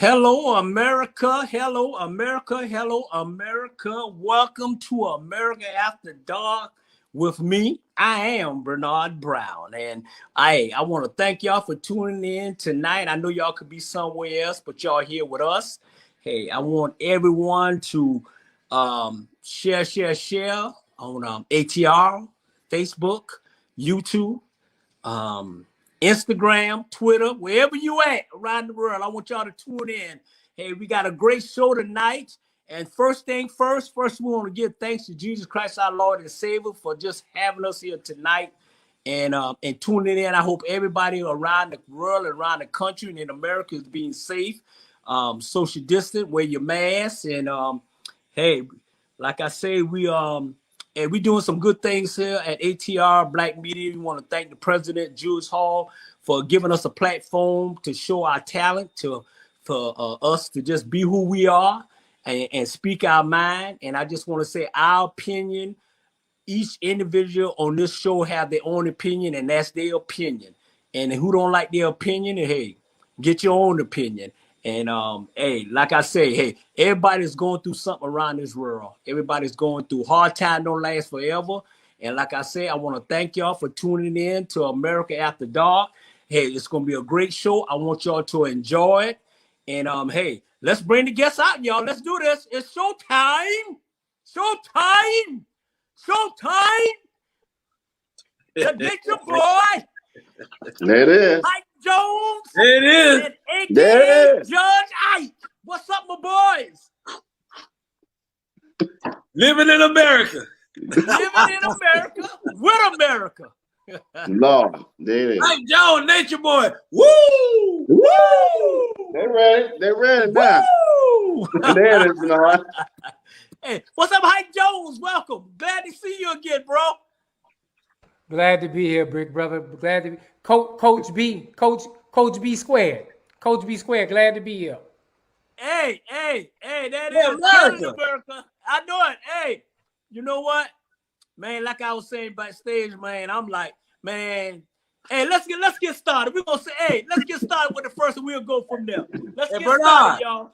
Hello, America. Hello, America. Hello, America. Welcome to America After Dark with me. I am Bernard Brown. And I want to thank y'all for tuning in tonight. I know y'all could be somewhere else, but y'all here with us. Hey, I want everyone to share on ATR, Facebook, YouTube, Instagram, Twitter, wherever you at around the world. I want y'all to tune in. Hey, we got a great show tonight. And first thing first, we want to give thanks to Jesus Christ, our Lord and Savior, for just having us here tonight and tuning in. I hope everybody around the world, around the country, and in America is being safe, social distant, wear your mask, and hey, like I say, and we're doing some good things here at ATR Black Media. We want to thank the President, Julius Hall, for giving us a platform to show our talent, for us to just be who we are and speak our mind. And I just want to say our opinion, each individual on this show have their own opinion, and that's their opinion. And who don't like their opinion, hey, get your own opinion. And hey, like I say, hey, everybody's going through something around this world. Everybody's going through hard time, don't last forever. And like I say, I want to thank y'all for tuning in to America After Dark. Hey, it's gonna be a great show. I want y'all to enjoy it. And hey, let's bring the guests out, y'all. Let's do this. It's showtime. Showtime. Showtime. The Nature Boy. There it is. Mike Jones. There it is. And AKA Judge Ike. What's up, my boys? Living in America. Living in America with America. Lord, there it is. Mike Jones, Nature Boy. Woo! Woo! They're ready. They're ready now. Woo! There it is, Bernard. Hey, what's up, Mike Jones? Welcome. Glad to see you again, bro. Glad to be here, big brother. Glad to be Coach B squared. Coach B squared. Glad to be here. Hey, that Yeah, is America. America. I know it. Hey, you know what, man? Like I was saying backstage, man. I'm like, man. Hey, let's get started. We're gonna say, hey, let's get started with the first, and we'll go from there. Let's get Bernard. started, y'all.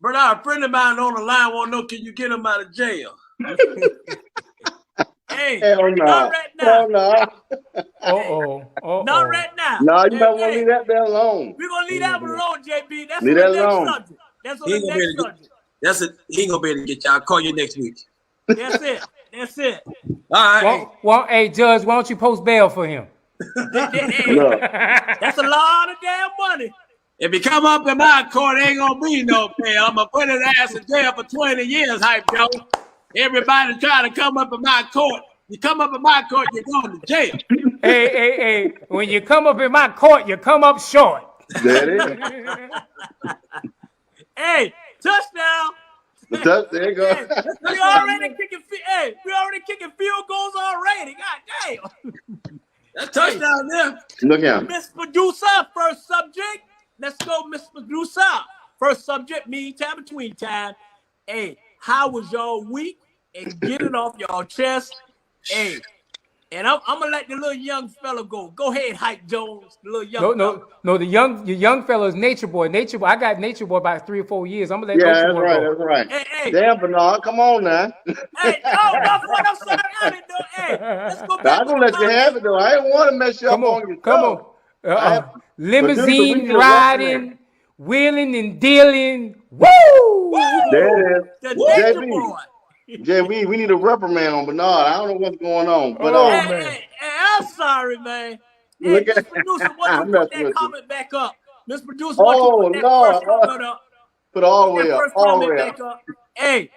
Bernard, a friend of mine on the line want to know, can you get him out of jail? Hey, Hell no. not right now. Hell no. Not right now. No, you Hey, might want to leave that there alone. We're gonna leave that one alone, JB. That's Leave on that the next alone. subject. That's on He the ain't gonna be next able to subject. That's it. He ain't gonna be able to get y'all. I'll call you next week. That's it. That's it. All right. Well, hey, Judge, why don't you post bail for him? Hey, Look, that's a lot of damn money. If he come up in my court, ain't gonna be no bail. I'm gonna put his ass in jail for 20 years, Hype Joe. Everybody trying to come up in my court. You come up in my court, you're going to jail. Hey, when you come up in my court, you come up short. there it is. Hey, touchdown. There you go. Hey, we already kicking field goals already. God damn. That touchdown there. Look at him. Miss Producer, first subject. Let's go, Miss Producer. First subject, meantime, between time. Hey, how was y'all week? And get it off y'all chest. Hey, and I'm gonna let the little young fella go. Go ahead, Hype Jones. The little young fella. No, the young fellow is Nature Boy. Nature Boy, I got Nature Boy about 3 or 4 years. I'm gonna let Yeah, Nature that's Boy right. go. That's right. Hey. Damn, Bernard, come on now. Hey, no, I'm sorry. I didn't know. Hey, let's go back. I'm gonna let you have it though. I didn't want to mess you up on your show. Limousine Producer, we need a riding, wheeling and dealing. Woo! There it The is. Nature JB. Boy. JB, we need a reprimand on Bernard. I don't know what's going on, but Hey, I'm sorry, man. Hey, Look Miss at- Producer, why don't I'm you put messing that with you. comment back up? Miss Producer, why don't you put that Lord. first comment up? put all the Put way that up. first All the comment way back up. up. Hey,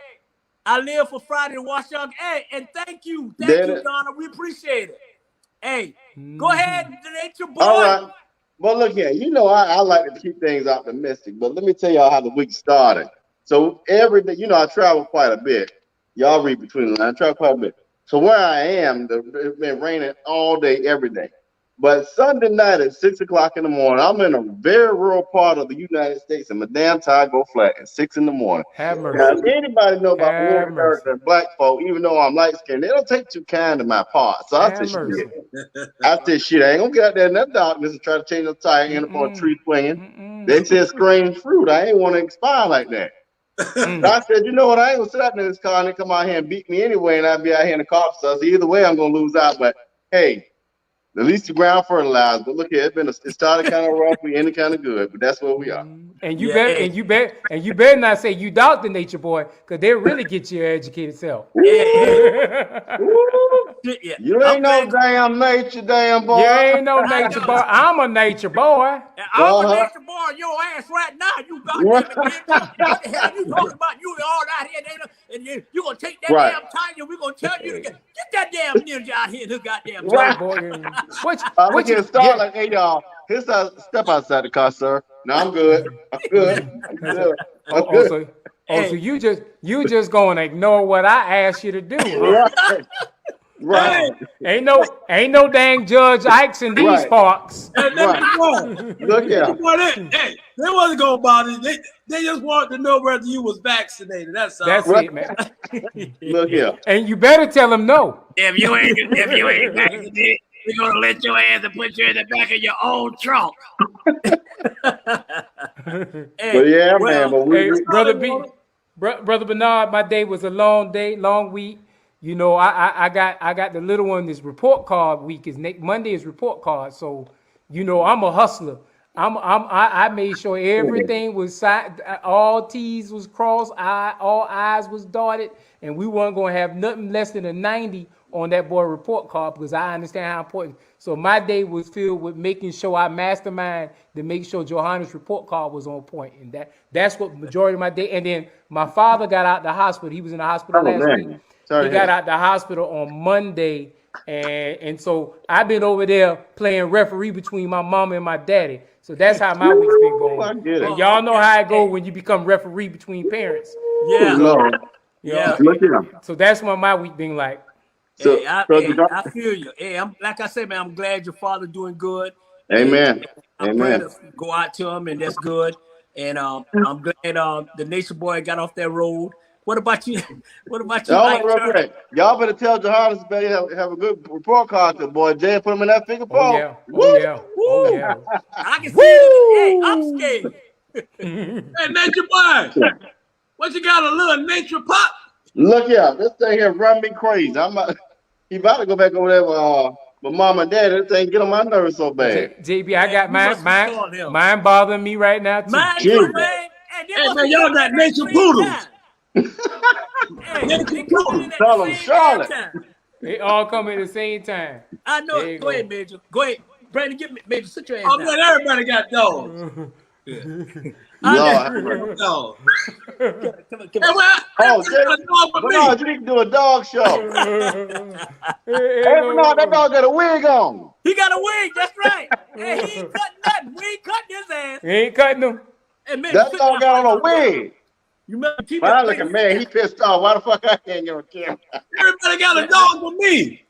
I live for Friday to watch y'all. Hey, and thank you, There it- Donna. We appreciate it. Hey, go ahead, the Nature Boy. All right. Well, look here. You know, I like to keep things optimistic, but let me tell y'all how the week started. So every day, you know, I travel quite a bit. Y'all read between the lines. I travel quite a bit. So where I am, it's been raining all day, every day. But Sunday night at 6 o'clock in the morning, I'm in a very rural part of the United States, and my damn tire go flat at 6 in the morning. Have mercy. Now, if anybody know about Have rural mercy. America and black folk, even though I'm light skinned, they don't take too kind to my part. So I Have said, mercy. shit, I ain't gonna get out there in that darkness and try to change the tire, end up on a tree swinging. They said screen fruit. I ain't want to expire like that. So I said, you know what? I ain't gonna sit out in this car and they come out here and beat me anyway, and I'll be out here in the car. So either way, I'm gonna lose out. But hey, at least the ground fertilized. But look here, it started kind of rough, we ended kind of good, but that's where we are. And you better not say you doubt the nature boy, because they'll really get your educated self. Yeah. You ain't no damn nature, damn boy. You ain't no nature boy. I'm a nature boy. I'm a nature boy on your ass right now. You goddamn it. What the hell you talking about? You all out here and you gonna take that Right. damn time and we're gonna tell you to get that damn ninja out here in this goddamn Right. time. Boy, what We you can start like, hey y'all, step outside the car, sir. No, I'm good. I'm good. I'm good. I'm good. so you just gonna ignore what I asked you to do, huh? Right. Ain't no dang Judge Ikes in these Right. parks. Look here. They wasn't gonna bother you. They just wanted to know whether you was vaccinated. That's all. That's it, man. Look here. And you better tell them no. If you ain't vaccinated, we're gonna let your ass and put you in the back of your own trunk. But yeah, man. But Hey, we Brother Bernard, my day was a long day, long week. You know, I got the little one. This report card week is Monday is report card. So, you know, I'm a hustler. I made sure everything was signed, all T's was crossed, all I's was dotted, and we weren't gonna have nothing less than a 90 on that boy report card because I understand how important. So my day was filled with making sure I mastermind to make sure Johanna's report card was on point, and that's what majority of my day. And then my father got out the hospital. He was in the hospital last week. Sorry, he got out the hospital on Monday, and so I've been over there playing referee between my mama and my daddy. So that's how my week's been going. I get it. And y'all know how it go when you become referee between parents. Yeah. Lord. Yeah. Look here. So that's what my week been like. So, Hey, I feel you. Hey, I'm like I said, man, I'm glad your father doing good. amen. I'm Amen. glad to go out to him, and that's good. And I'm glad the nation boy got off that road. What about you? What about you? Y'all, real quick. Y'all better tell Johannes better have a good report card to boy Jay. Put him in that finger Oh pole. yeah. Oh yeah. Oh yeah. I can see it. Hey, I'm scared. Hey, nature boy, what you got, a little nature pop? Look here, this thing here run me crazy. He about to go back over there with mom and dad. This thing get on my nerves so bad. JB, I got Man, you must be calling him. mine bothering me right now too. Mine Jeez. too, man. Hey, man, y'all got nature poodles. Hey, they coming in at Tell the 'em, same Charlotte. time. They all come at the same time. I know There you it. Go go. ahead, Major. Go ahead. Brandon, give me, Major, sit your ass Oh down. man, everybody got dogs. Lord. Dogs. Come on, come Hey, on. well, Oh, everybody got a dog with me. Bernard, you need to do a dog show. Hey, Bernard, that dog got a wig on. He got a wig. That's right. Hey, he ain't cutting nothing. We ain't cutting his ass. We ain't cutting them. Hey, Major, That sit dog down. got on a wig. You remember keep Man, that look at thing- man, he pissed off. Why the fuck I can't get on camera? Everybody got a dog with me.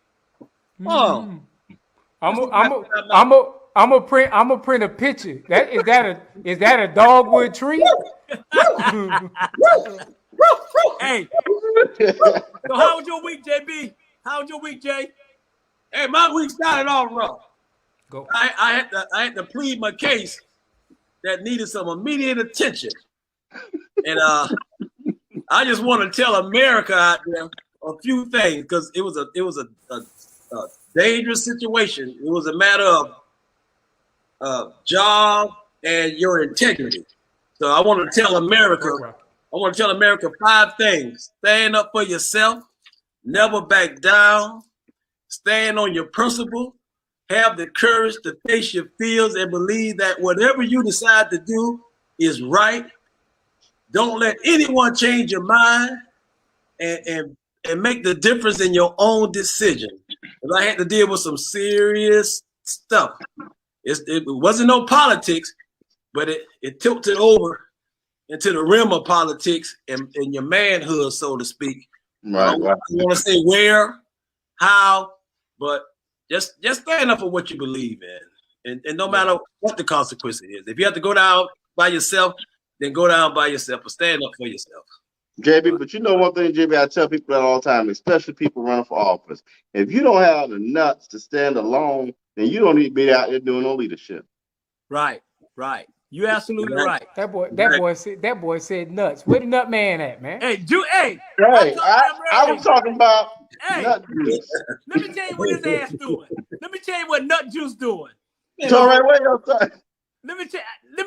Oh, I'm a print a picture. Is that a dogwood tree? Hey, so how was your week, JB? How was your week, Jay? hey, my week started off rough. Go. I had to plead my case that needed some immediate attention, and I just want to tell America out there a few things because it was a dangerous situation. It was a matter of job and your integrity. So I want to tell America. I want to tell America 5 things: stand up for yourself, never back down, stand on your principle, have the courage to face your fears and believe that whatever you decide to do is right. Don't let anyone change your mind, and make the difference in your own decision. Because I had to deal with some serious stuff. It wasn't no politics, but it tilted over into the realm of politics and your manhood, so to speak. I Right. don't want to say where, how, but just stand up for what you believe in, and no matter what the consequence is. If you have to go down by yourself, then go down by yourself, but stand up for yourself. JB, but you know one thing, JB, I tell people that all the time, especially people running for office. If you don't have the nuts to stand alone, then you don't need to be out there doing no leadership. Right. You absolutely right. That boy said nuts. Where the nut man at, man? Hey, Hey, I was talking about nut juice. Let me tell you what his ass doing. Let me tell you what Nut Juice doing. So right, where your son? Let me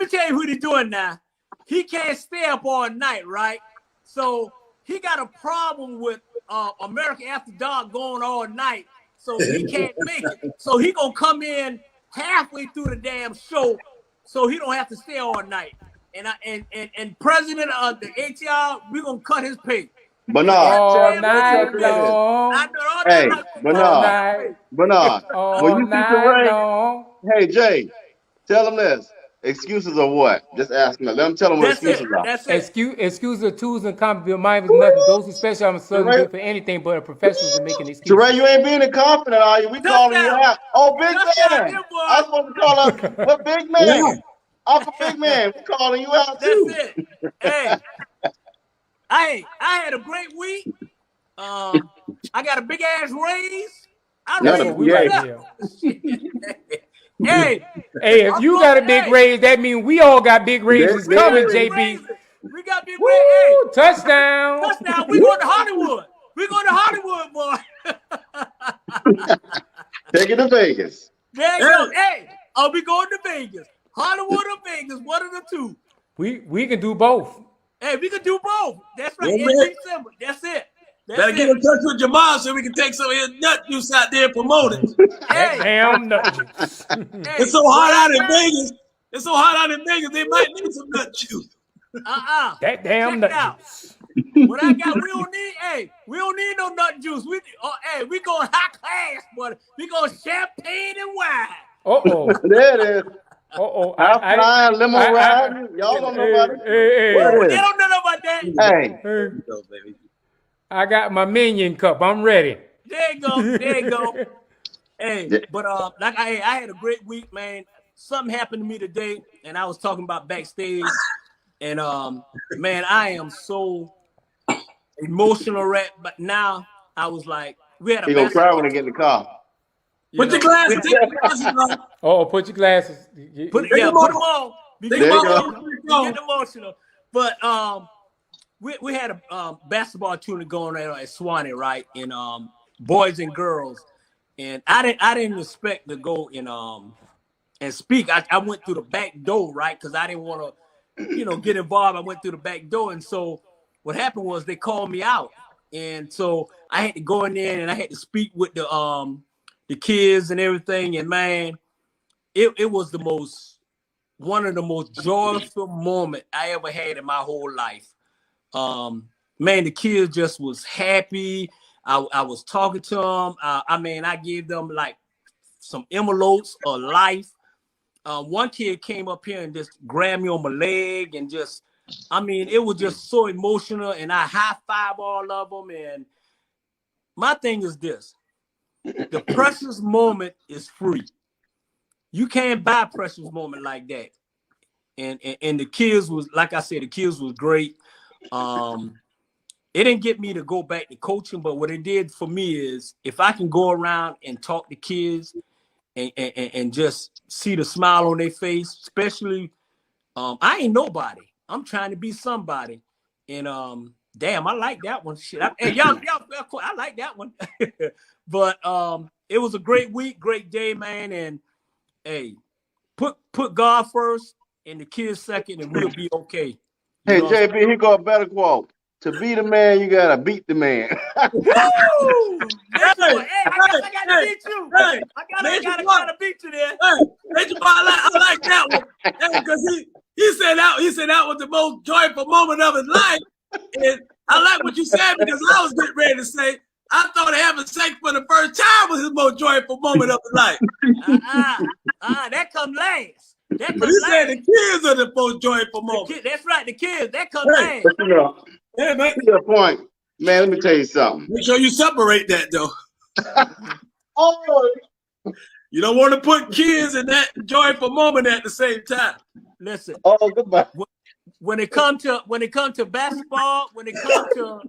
tell you what he's doing now. He can't stay up all night, right? So he got a problem with America After Dark going all night, so he can't make it. So he gonna come in halfway through the damn show, so he don't have to stay all night. And president of the ATR, we gonna cut his pay. Bernard. All night long. Hey, Bernard. When you see Terrain, hey Jay, tell him this. Excuses or what? Just ask him. Let him tell him what excuses are. That's it. Excuses are tools and commonly minded nothing. Those who specialize in good for anything but are professionals in making excuses. Terrain, you ain't being confident, are you? We calling you out. Oh, big man. I'm supposed to call up. What big man? I'm a big man. We calling you out too. That's it. Hey. I had a great week. I got a big ass raise. Hey, if you got a big raise, that means we all got big raises coming, JB. We got big raises. Touchdown. We going to Hollywood. We going to Hollywood, boy. Take it to Vegas. There you go. Hey, we going to Vegas. Hollywood or Vegas, one of the two. We can do both. Hey, we can do both. That's right. In December. That's it. Better get in touch with Jamal so we can take some of his nut juice out there and promote it. Hey. Damn nut juice. It's so hot out in Vegas. It's so hot out in Vegas, they might need some nut juice. That damn nut juice. What I got, we don't need no nut juice. We going high class, boy. We going champagne and wine. There it is. I limo ride. Y'all don't know about it. They don't know about that. Hey. I got my Minion cup. I'm ready. There you go. Hey, but I had a great week, man. Something happened to me today, and I was talking about backstage, and man, I am so emotional, but now I was like, we had a. He gonna cry when I get in the car. Put your glasses on. Put your glasses. Put them on. Get emotional. But we had a basketball tournament going on at Swanee, right? In boys and girls, and I didn't expect to go and speak. I went through the back door, right? Because I didn't want to, get involved. I went through the back door, and so what happened was they called me out, and so I had to go in there and I had to speak with the kids and everything. And man, it was one of the most joyful moments I ever had in my whole life. Man, the kids just was happy. I was talking to them. I gave them like some envelopes of life. One kid came up here and just grabbed me on my leg and just, it was just so emotional, and I high-five all of them. And my thing is this: the precious moment is free. You can't buy a precious moment like that. And the kids was, like I said, the kids was great. It didn't get me to go back to coaching, but what it did for me is if I can go around and talk to kids and just see the smile on their face, especially, I ain't nobody. I'm trying to be somebody. And damn, I like that one. Shit. Y'all, I like that one. But it was a great week, great day, man. And hey, put God first and the kids second, and we'll be okay. Hey, JB, here go a better quote. To be the man, you gotta beat the man. Woo! I gotta beat you. I gotta beat you there. I like that one. Because he said that was the most joyful moment of his life. And I like what you said, because I was getting ready to say, I thought having sex for the first time was his most joyful moment of his life. That comes last. But he said the kids are the most joyful moment. That's right, the kids. That comes last. Yeah, man. To your point, man, let me tell you something. Make sure you separate that, though. You don't want to put kids in that joyful moment at the same time. Listen. Oh, goodbye. When it comes to basketball, when it comes to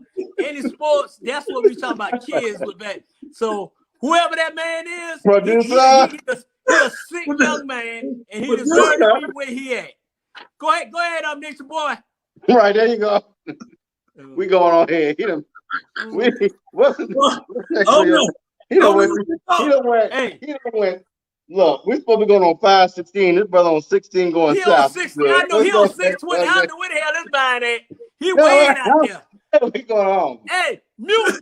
any sports, that's what we talking about. Kids with that. So whoever that man is, he's a sick young man, and he deserves to be where he at. Go ahead, Nixon boy. Right, there you go. We going on here. He done went. Look, we supposed to be going on 5-16. This brother on 16 going he south. On 16. I know he on 620. I know where the hell this man at. He way out there. What's going on? Hey, mute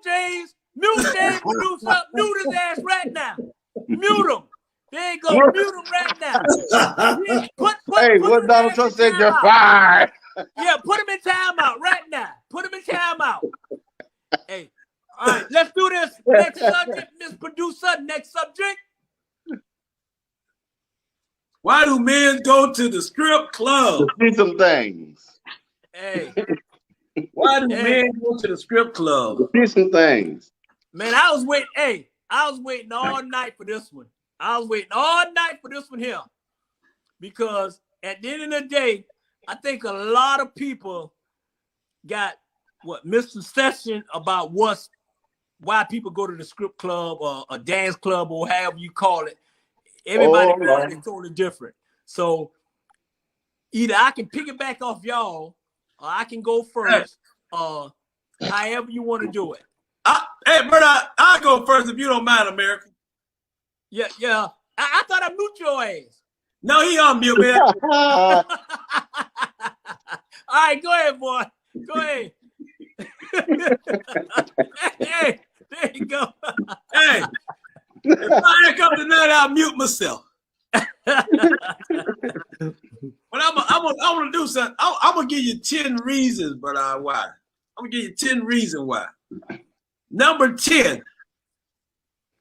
James. Mute James. Mute his ass right now. Mute him. There you go. Mute him right now. Put what Donald Trump said, you're fired. Yeah, put him in timeout right now. Put him in timeout. Hey, all right, let's do this. Next subject, Miss Producer. Next subject. Why do men go to the strip club? To see some things. Hey. Why do men go to the strip club? To see some things. Man, I was waiting all night for this one. Here. Because at the end of the day, I think a lot of people got misconception about why people go to the strip club or a dance club or however you call it. Everybody is totally different. So either I can pick it back off y'all, or I can go first, however you want to do it. Hey, brother, I'll go first if you don't mind, America. Yeah. I thought I mute your ass. No, he on mute, man. All right, go ahead, boy. Go ahead. Hey, there you go. Hey, if I come tonight, I'll mute myself. But I'm gonna do something. I'm gonna give you 10 reasons, brother. Why? I'm gonna give you 10 reasons why. Number 10.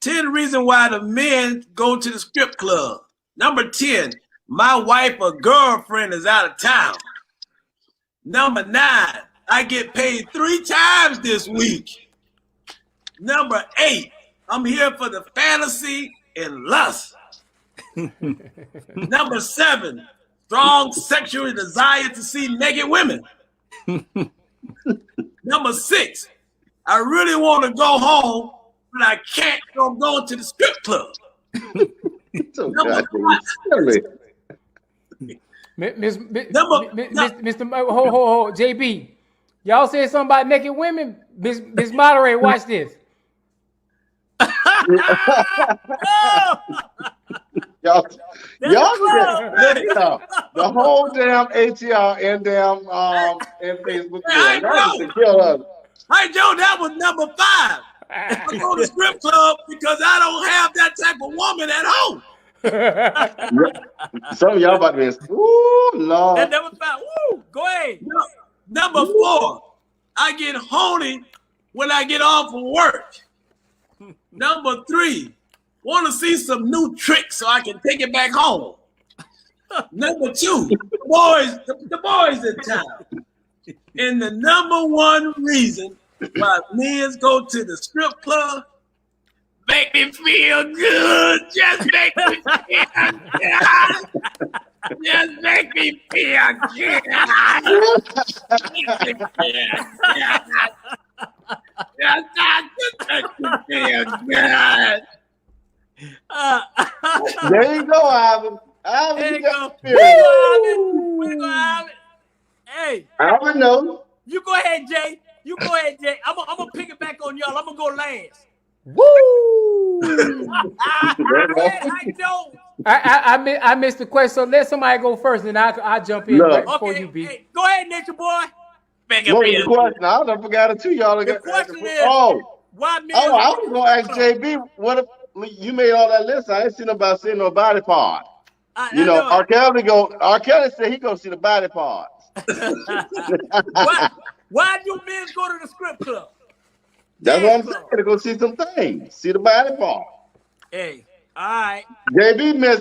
10 reasons why the men go to the strip club. Number 10. My wife or girlfriend is out of town. Number 9. I get paid 3 times this week. Number 8. I'm here for the fantasy and lust. Number 7. Strong sexual desire to see naked women. Number 6. I really want to go home, but I can't, so I'm going to the strip club. Number 5. Mr. Ho, JB, y'all said something about naked women. Miss Moderator, watch this. Y'all the whole damn ATR and and Facebook. Hey, Joe, that was number 5. I go to the strip club because I don't have that type of woman at home. Some of y'all about to be, ooh, Lord. That number 5. Woo, go ahead. Number 4, I get horny when I get off of work. Number 3, want to see some new tricks so I can take it back home. Number 2, the boys in town. And the number 1 reason why men go to the strip club, make me feel good. Just make me feel good. Just make me feel good. Just make me feel good. There you go, Ivan. There you go. Ivan. Hey. Ivan, no. You go ahead, Jay. I'm gonna pick it back on y'all. I'm gonna go last. Woo! I missed the question, so let somebody go first, and I'll jump in right before you be. Hey, go ahead, Nature Boy. The question, I done forgot it too, y'all. The question is, why men? I was gonna ask JB, what if you made all that list? I ain't seen nobody see no body part. R. Kelly said he go see the body parts. Why do men go to the strip club? That's what I'm saying. To go see some things, see the body part. Hey, all right. JB, I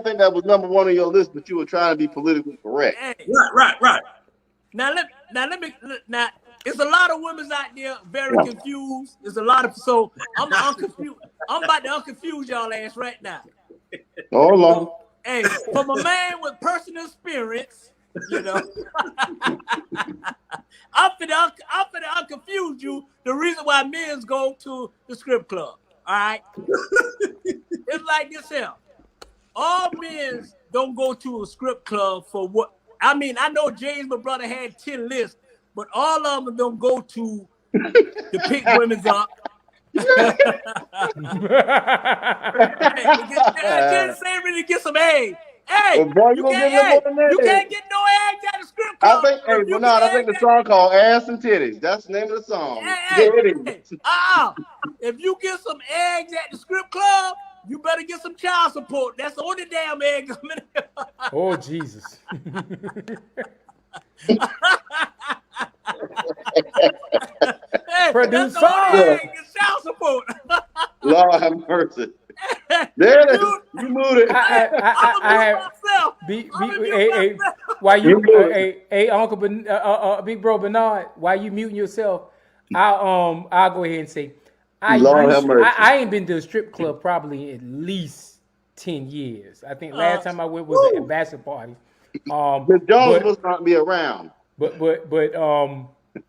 think that was number 1 on your list, but you were trying to be politically correct. Hey. Right. Now, it's a lot of women out there very confused. There's a lot of, so I'm confused. I'm about to unconfuse y'all ass right now. Hold on. Hey, from a man with personal experience, you know, I'm finna unconfuse you. The reason why men go to the strip club, all right? It's like this here. All men don't go to a strip club for what? I mean, I know James, my brother, had 10 lists, but all of them don't go to pick women's up. Get some eggs. Hey, Well, boy, you can't get no eggs at the strip club. I think the song called Ass and Titties. That's the name of the song. If you get some eggs at the strip club, you better get some child support. That's the only damn egg coming in. Oh, Jesus. Hey, Produce that's the only egg, is child support. Lord have mercy. There it is. You moved it. Why you, Uncle, Big Bro Bernard, why you muting yourself? I'll go ahead and say, I ain't been to a strip club probably at least 10 years. I think last time I went was at a bachelor party. Miss Jones must not be around. But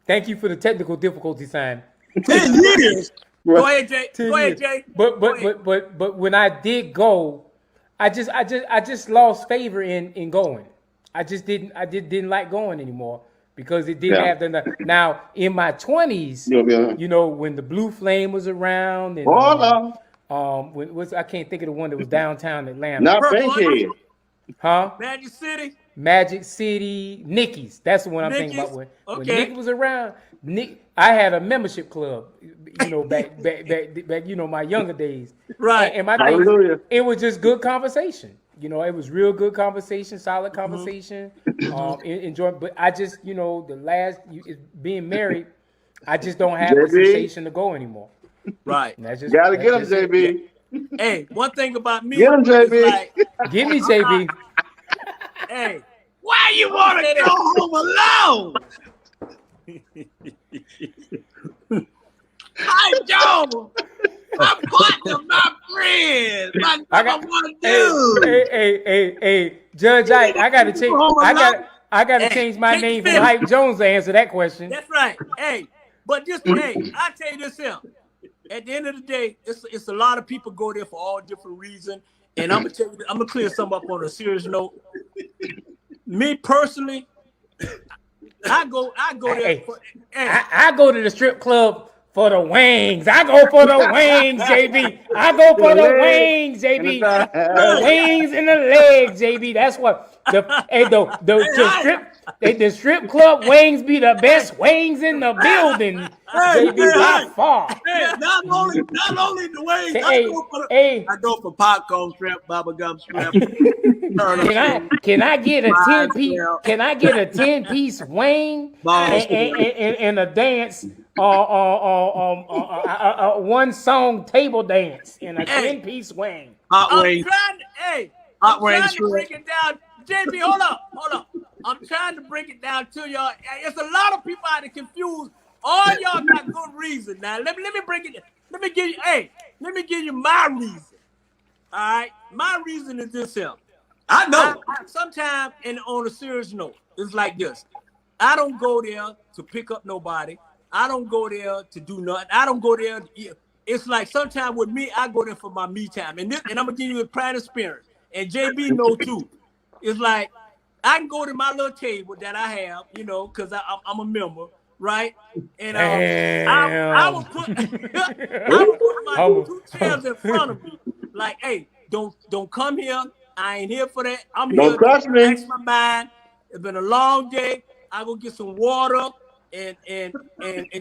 thank you for the technical difficulty, Simon. 10 years. Go ahead, Jay. Go ahead, Jay. But when I did go, I just lost favor in going. I didn't like going anymore because it didn't have the. Now in my 20s, you know, when the Blue Flame was around, and I can't think of the one that was downtown Atlanta. Not Bankhead. Huh? Magic City, Nicky's. That's the one I'm thinking about. When Nick was around, I had a membership club, you know, back, you know, my younger days. Right. And my thing, it was just good conversation. You know, it was real good conversation, solid conversation. Enjoy. But I just, you know, being married, I just don't have the sensation to go anymore. Right. Gotta get him, JB. Hey, one thing about me. Get him, JB. Like, give me JB. Hey, why you want to go home alone? Hi, Joe. I'm partner, my friend. I want to do. Hey, Judge Ike, I gotta change. I gotta change my name from Hype Jones to answer that question. That's right. Hey, but just I tell you this here. At the end of the day, it's a lot of people go there for all different reasons. And I'm gonna clear something up on a serious note. Me personally, I go there. I go to the strip club for the wings. I go for the wings, JB. I go for the wings, JB. The wings and the legs, JB. That's what the strip club wings be the best wings in the building. JB by far. Not only the wings. I go for popcorn shrimp, bubblegum shrimp. Can I get a 10-piece? Can I get a 10-piece wing and a dance? One song table dance and a 10-piece wing. Hot wings. I'm trying to break it down. JP, hold up. I'm trying to break it down to y'all. It's a lot of people out there confused. All y'all got good reason. Now let me break it down. Let me give you my reason. All right, my reason is this here. I know. Sometimes, and on a serious note, it's like this. I don't go there to pick up nobody. I don't go there to do nothing. I don't go there. It's like sometimes with me, I go there for my me time. And I'm gonna give you a prime experience. And JB know too. It's like I can go to my little table that I have, you know, because I'm a member, right? And I will put my 2 chairs in front of me, like, hey, don't come here. I ain't here for that. I'm here to relax my mind. It's been a long day. I go get some water and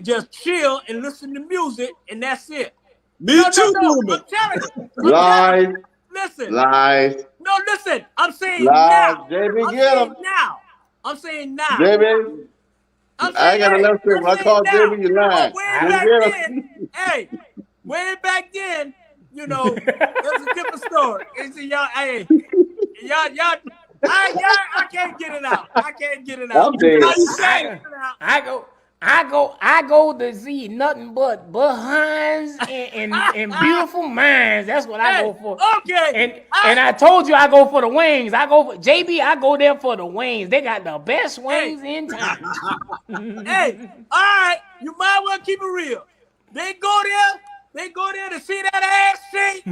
just chill and listen to music, and that's it. Me too. I'm telling you. Lies. Listen. Lies. No, listen. I'm saying lies. now. JB, get him. I'm saying now. JB. I ain't got enough script. When I call JB, you lying. Way back then, you know, that's a different story. It's y'all, I can't get it out. I'm dead. I go. I go to see nothing but behinds and beautiful minds. That's what I go for. Okay. And I told you I go for the wings. I go for JB. I go there for the wings. They got the best wings in town. Hey, all right. You might well keep it real. They go there to see that ass shake,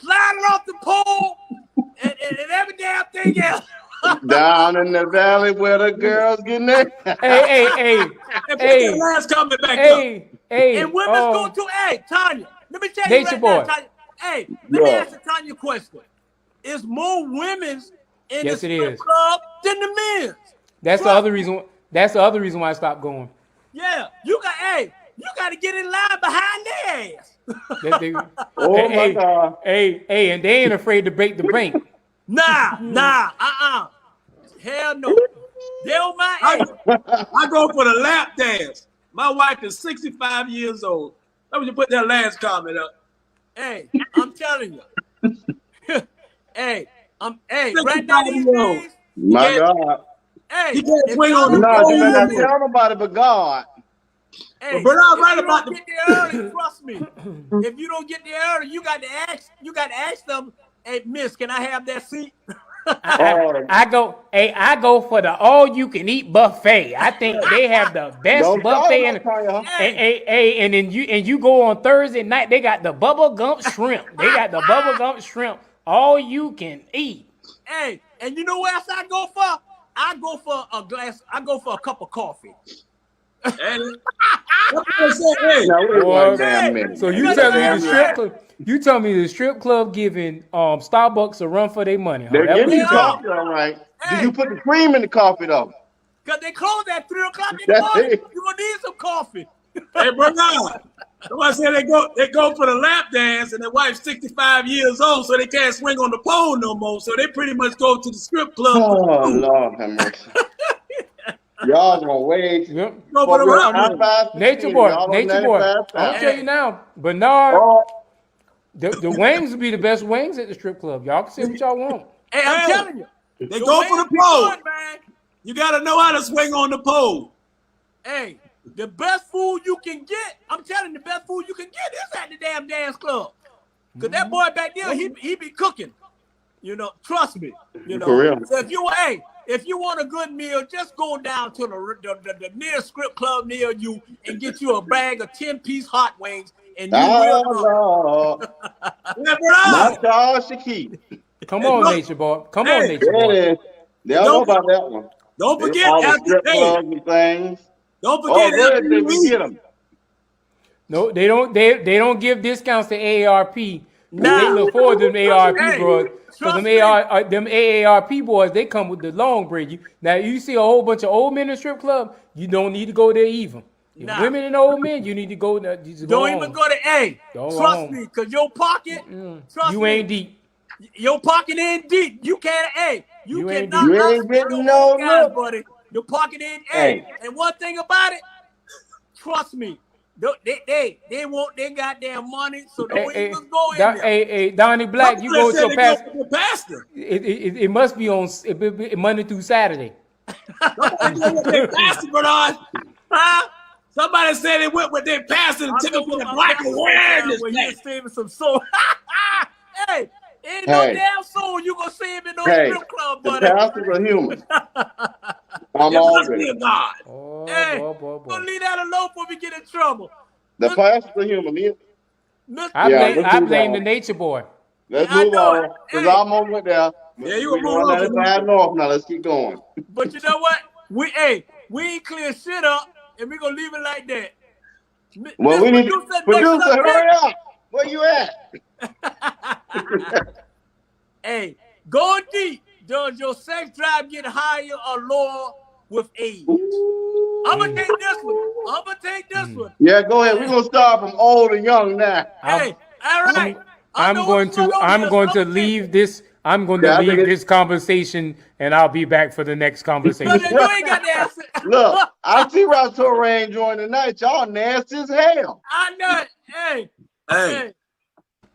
sliding off the pole, and every damn thing else. Down in the valley where the girls getting there. Hey. Put that last comment back up. And women's go to, hey, Tanya, let me tell you Nature right boy. now, Tanya. Hey, let me ask Tanya a question. Is more women's in the strip club than the men's? That's the other reason. That's the other reason why I stopped going. Yeah, you got to get in line behind their ass. My God. Hey, and they ain't afraid to break the bank. Nah, hell no. They don't mind. I go for the lap dance. My wife is 65 years old. Let me put that last comment up. Hey, I'm telling you. Right now these days. My God. Hey, you can't swing on the No, you better not tell nobody but God. Hey, but I'm right about get there early, trust me. If you don't get there early, you got to ask them, hey, miss, can I have that seat? I go for the all-you-can-eat buffet. I think they have the best buffet. And then you go on Thursday night. They got the Bubba Gump shrimp. All you can eat. Hey, and you know what else I go for? I go for a cup of coffee. So you tell me the strip club? You tell me the strip club giving Starbucks a run for their money? Huh? They give you coffee, all right. Hey. Do you put the cream in the coffee though? Cause they close at 3 o'clock in the morning. You gonna need some coffee. Hey, brother. Somebody said they go for the lap dance, and their wife's 65 years old, so they can't swing on the pole no more. So they pretty much go to the strip club. Oh Lord have mercy. Y'all gonna wait. Yep. Nature boy. I'll tell you now, Bernard. The wings will be the best wings at the strip club. Y'all can say what y'all want. Hey, I'm telling you, they go for the pole. Man. You gotta know how to swing on the pole. Hey, the best food you can get, I'm telling you, the best food you can get is at the damn dance club. Cause that boy back there, he be cooking. You know, trust me. You know, so if you want a good meal, just go down to the near strip club near you and get you a bag of 10-piece hot wings, and you will. Not y'all should keep. Come on, Nature Boy. Come on, Nature Boy. They don't know about that one. Don't forget strip clubs and things. Don't forget we get them. No, they don't. They don't give discounts to AARP. No. They can afford them AARP bros. Because them AARP boys, they come with the long braid. Now you see a whole bunch of old men in the strip club. You don't need to go there even. Women and old men, you need to go there. Don't even go to trust me, because your pocket, you ain't deep. Your pocket ain't deep. You can't, you ain't getting no look, buddy. Your pocket ain't, And one thing about it, trust me, they want their goddamn money, so don't even go in there. Hey, Donnie Black, you go to your pastor. It must be on Monday through Saturday. Pastor, Bernard. Huh? Somebody said they went with their pastor and took him to the Black awareness. You're saving some soul. Hey, ain't no damn soul you gonna save in no strip club, buddy. The pastors are human. I'm must be a God. Boy. Don't leave that alone before we get in trouble. The pastors are human. I blame the Nature Boy. Let's move on. Because I'm over there. Yeah, you were moving on. North now. Let's keep going. But you know what? We ain't clear shit up, and we're gonna leave it like that. Well, we need to producer, hurry up. Where you at? Hey, go deep. Does your sex drive get higher or lower with age? I'm gonna take this one. Yeah, go ahead. We're gonna start from old and young now. Hey, all right. I'm going to leave this. I'm going to leave this conversation, and I'll be back for the next conversation. You ain't got the answer. Look, I see Rotor Rain join tonight. Y'all nasty as hell. I know it. Hey.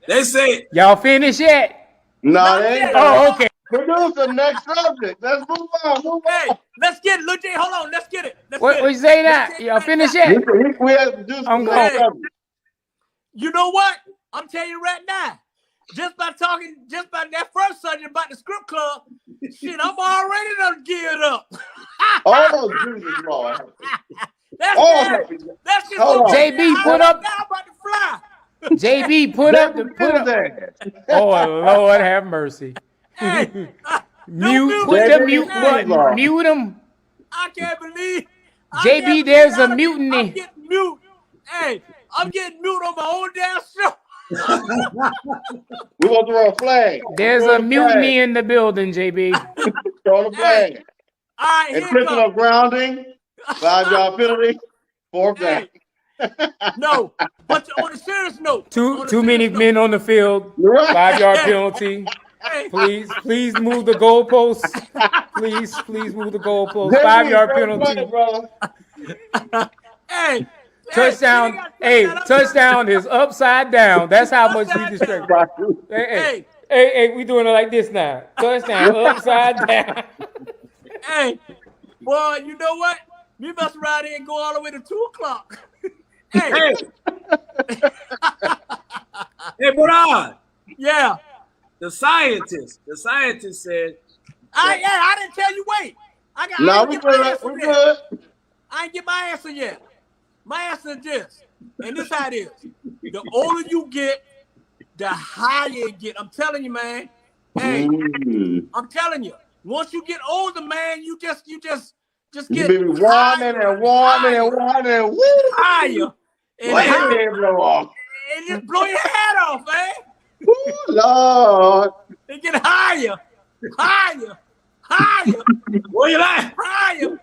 They say y'all finished yet? No, they ain't. Oh, okay. Producer, next subject. Let's move on. Hey, let's get it. Look, Jay, hold on. Let's get it. What you say that? Y'all finish yet? We have to do I'm some going. more. You know what? I'm telling you right now. Just by that first subject about the script club, shit, I'm already done geared up. Oh, Jesus, Lord. That's just Hold on. JB, put up. I'm about to fly. JB, put up. Oh Lord, have mercy. Hey, Mute. don't Put JB, the mute please, button. Lord. Mute him. I can't believe. JB, there's a mutiny. I'm getting mute. Hey, I'm getting mute on my own damn show. We're going to throw a flag. There's a mutiny in the building, JB. Throw the flag. All right, here Intentional comes. grounding, 5-yard penalty, 4th down. No, but on a serious note. Too many men on the field. You're right. 5-yard penalty. Hey, Please move the goalposts. Please move the goalposts. JB, 5-yard fair penalty. play, brother. hey. Touchdown. Hey, touchdown is upside down. That's how much we distract. Hey, we doing it like this now. Touchdown upside down. Hey, boy, you know what? We must ride in and go all the way to 2 o'clock. Hey, Hey, Bernard, yeah. the scientist said, I didn't tell you. Wait, No, we good. We good. I ain't get my answer yet. My answer is this, and this how it is. The older you get, the higher it get. I'm telling you, man. Hey, I'm telling you. Once you get older, man, you just You get be warming and warming and warming and woo. higher. And Let your head blow off. and just blow your head off, man. Woo, Lord. And get higher. "What you like? Higher.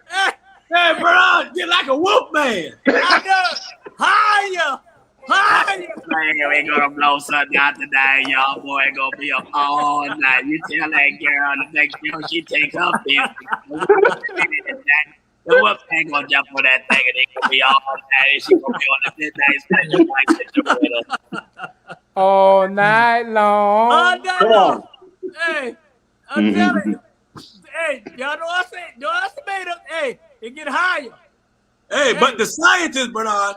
Hey, Bernard, get like a wolf man." Higher. Man, we gonna blow something out today, y'all. Boy, gonna be up all night. You tell that girl to make sure she takes her pill. The wolf ain't gonna jump on that thing and it gonna be all night. She gonna be on the midnight special with her. All night long. Come on. Hey, I'm telling you. Hey, y'all don't estimate it. Hey, it get higher. Hey, but the scientist, Bernard,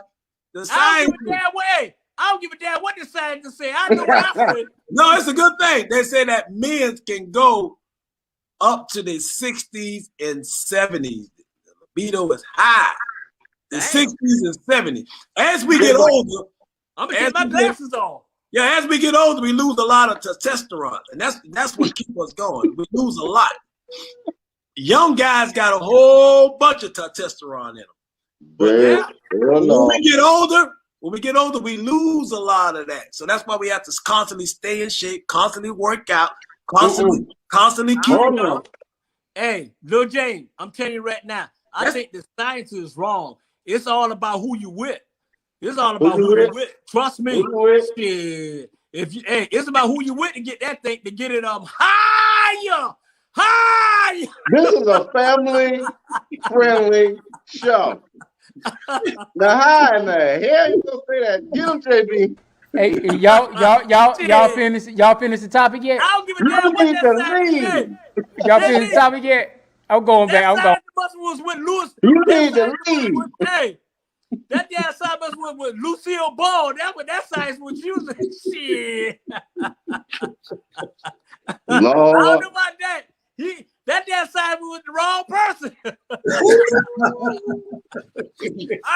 the I don't scientist. give a damn way. I don't give a damn what the scientists say. I know what I say. No, it's a good thing. They say that men can go up to the 60s and 70s. The libido is high. The 60s and 70s. As we get older, I'm gonna get my glasses on. yeah, as we get older, we lose a lot of testosterone, and that's what keeps us going. We lose a lot. Young guys got a whole bunch of testosterone in them. But When we get older, we lose a lot of that. So that's why we have to constantly stay in shape, constantly work out, constantly keep it up. Hey, Lil James, I'm telling you right now, I think the science is wrong. It's all about who you with. It's all about who you with. Trust me. Shit. It's about who you with to get that thing, to get it higher. this is a family-friendly show. Now, hi, man. Here you gonna say that? Get him, JB. Hey, y'all finish the topic yet? I don't give a damn what that science said. Y'all finish the topic yet? I'm going back. I'm going. That was with Louis. You need to leave. Hey, that damn science was with Lucille Ball. That what that science was using. Shit. I don't Lord. know about that. That damn science was the wrong person. All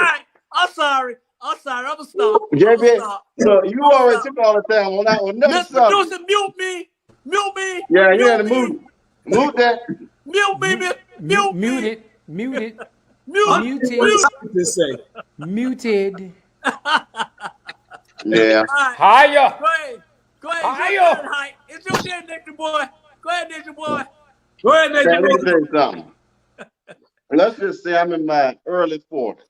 right. I'm sorry. I'm gonna stop. JB, look, you already took all the time on that one. Next Mr. subject. Producer, mute me. Yeah, you had to move. Mute that. Mute me. Muted. Muted. Just say, Muted. Yeah. All right. Higher. Go ahead. Higher. It's your turn, Ninja boy. Go ahead, Ninja boy. go ahead, Let Nathan. me tell you something. Let's just say I'm in my early 40s.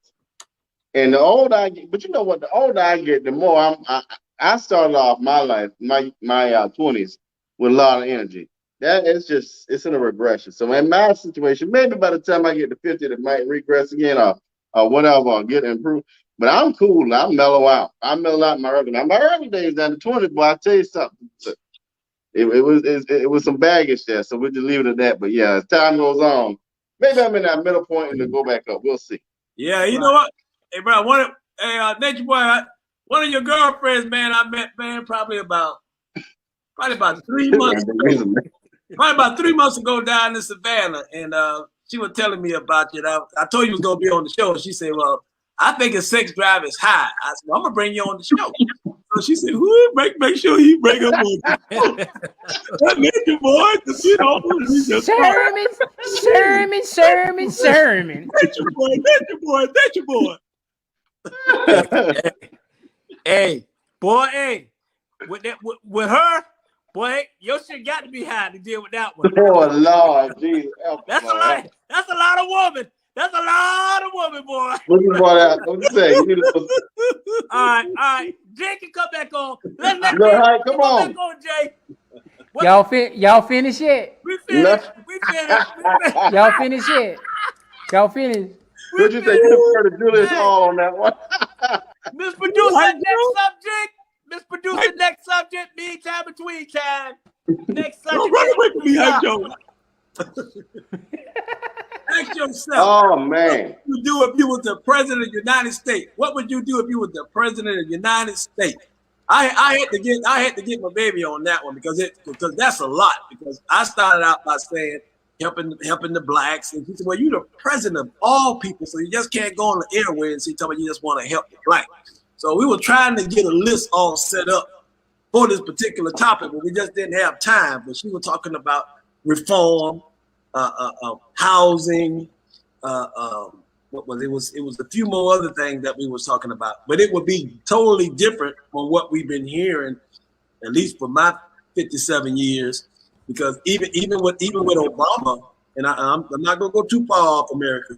And the older I get, but you know what? The older I get, the more I started off my life, my 20s, with a lot of energy. That it's in a regression. So in my situation, maybe by the time I get to 50, it might regress again or whatever, or get improved. But I'm cool. I mellow out. I mellow out in my early days down to 20, boy, I tell you something. It was some baggage there, so we'll just leave it at that. But yeah, as time goes on, maybe I'm in that middle point and then go back up. We'll see. Yeah, you know what? Hey, bro, Nature Boy, one of your girlfriends, man, I met, man, probably about 3 months ago. Probably about 3 months ago down in Savannah, and she was telling me about you. I told you was gonna be on the show. She said, "Well, I think a sex drive is high." I said, well, "I'm gonna bring you on the show." So she said, make sure you bring up on that Nature Boy, because you know, Sermon. Nature Boy. Hey, boy, with her, boy, your shit got to be high to deal with that one. Oh Lord, Jesus. That's a lot. That's a lot of woman. That's a lot of woman, boy. What you say? All right. Jay can come back on. Let's let No, hey, come on. back on, Jay. Y'all finished yet? We finished. Y'all finished yet? Y'all finished? What you say? You prefer to Julius Hall on that one? Miss Producer, next subject. Miss Producer, next subject. Meantime, between time. Next subject. Don't run away from me, Joe. Ask yourself. Oh man. What would you do if you was the president of the United States? What would you do if you was the president of the United States? I had to get my baby on that one because that's a lot. Because I started out by saying helping the blacks, and she said, "Well, you're the president of all people, so you just can't go on the airway and tell me you just want to help the black." So we were trying to get a list all set up for this particular topic, but we just didn't have time. But she was talking about reform, housing, what was it was a few more other things that we was talking about, but it would be totally different from what we've been hearing, at least for my 57 years, because even with Obama, and I'm not gonna go too far off America,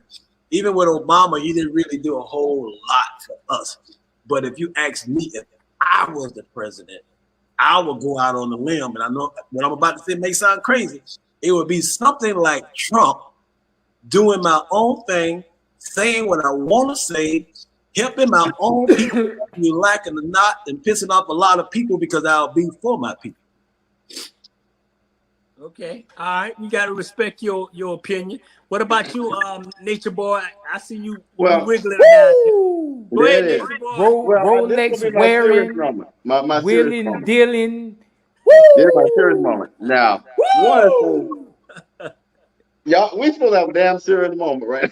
even with Obama, he didn't really do a whole lot for us. But if you ask me, if I was the president, I would go out on the limb, and I know what I'm about to say may sound crazy. It would be something like Trump doing my own thing, saying what I want to say, helping my own people, be lacking or not, and pissing off a lot of people because I'll be for my people. Okay, all right. You got to respect your opinion. What about you, Nature Boy? I see you wiggling down there. Go ahead, Nature Boy. Rolex wearing, my wheeling, dealing. Yeah, my serious moment. Now, y'all, we supposed to have a damn serious moment, right?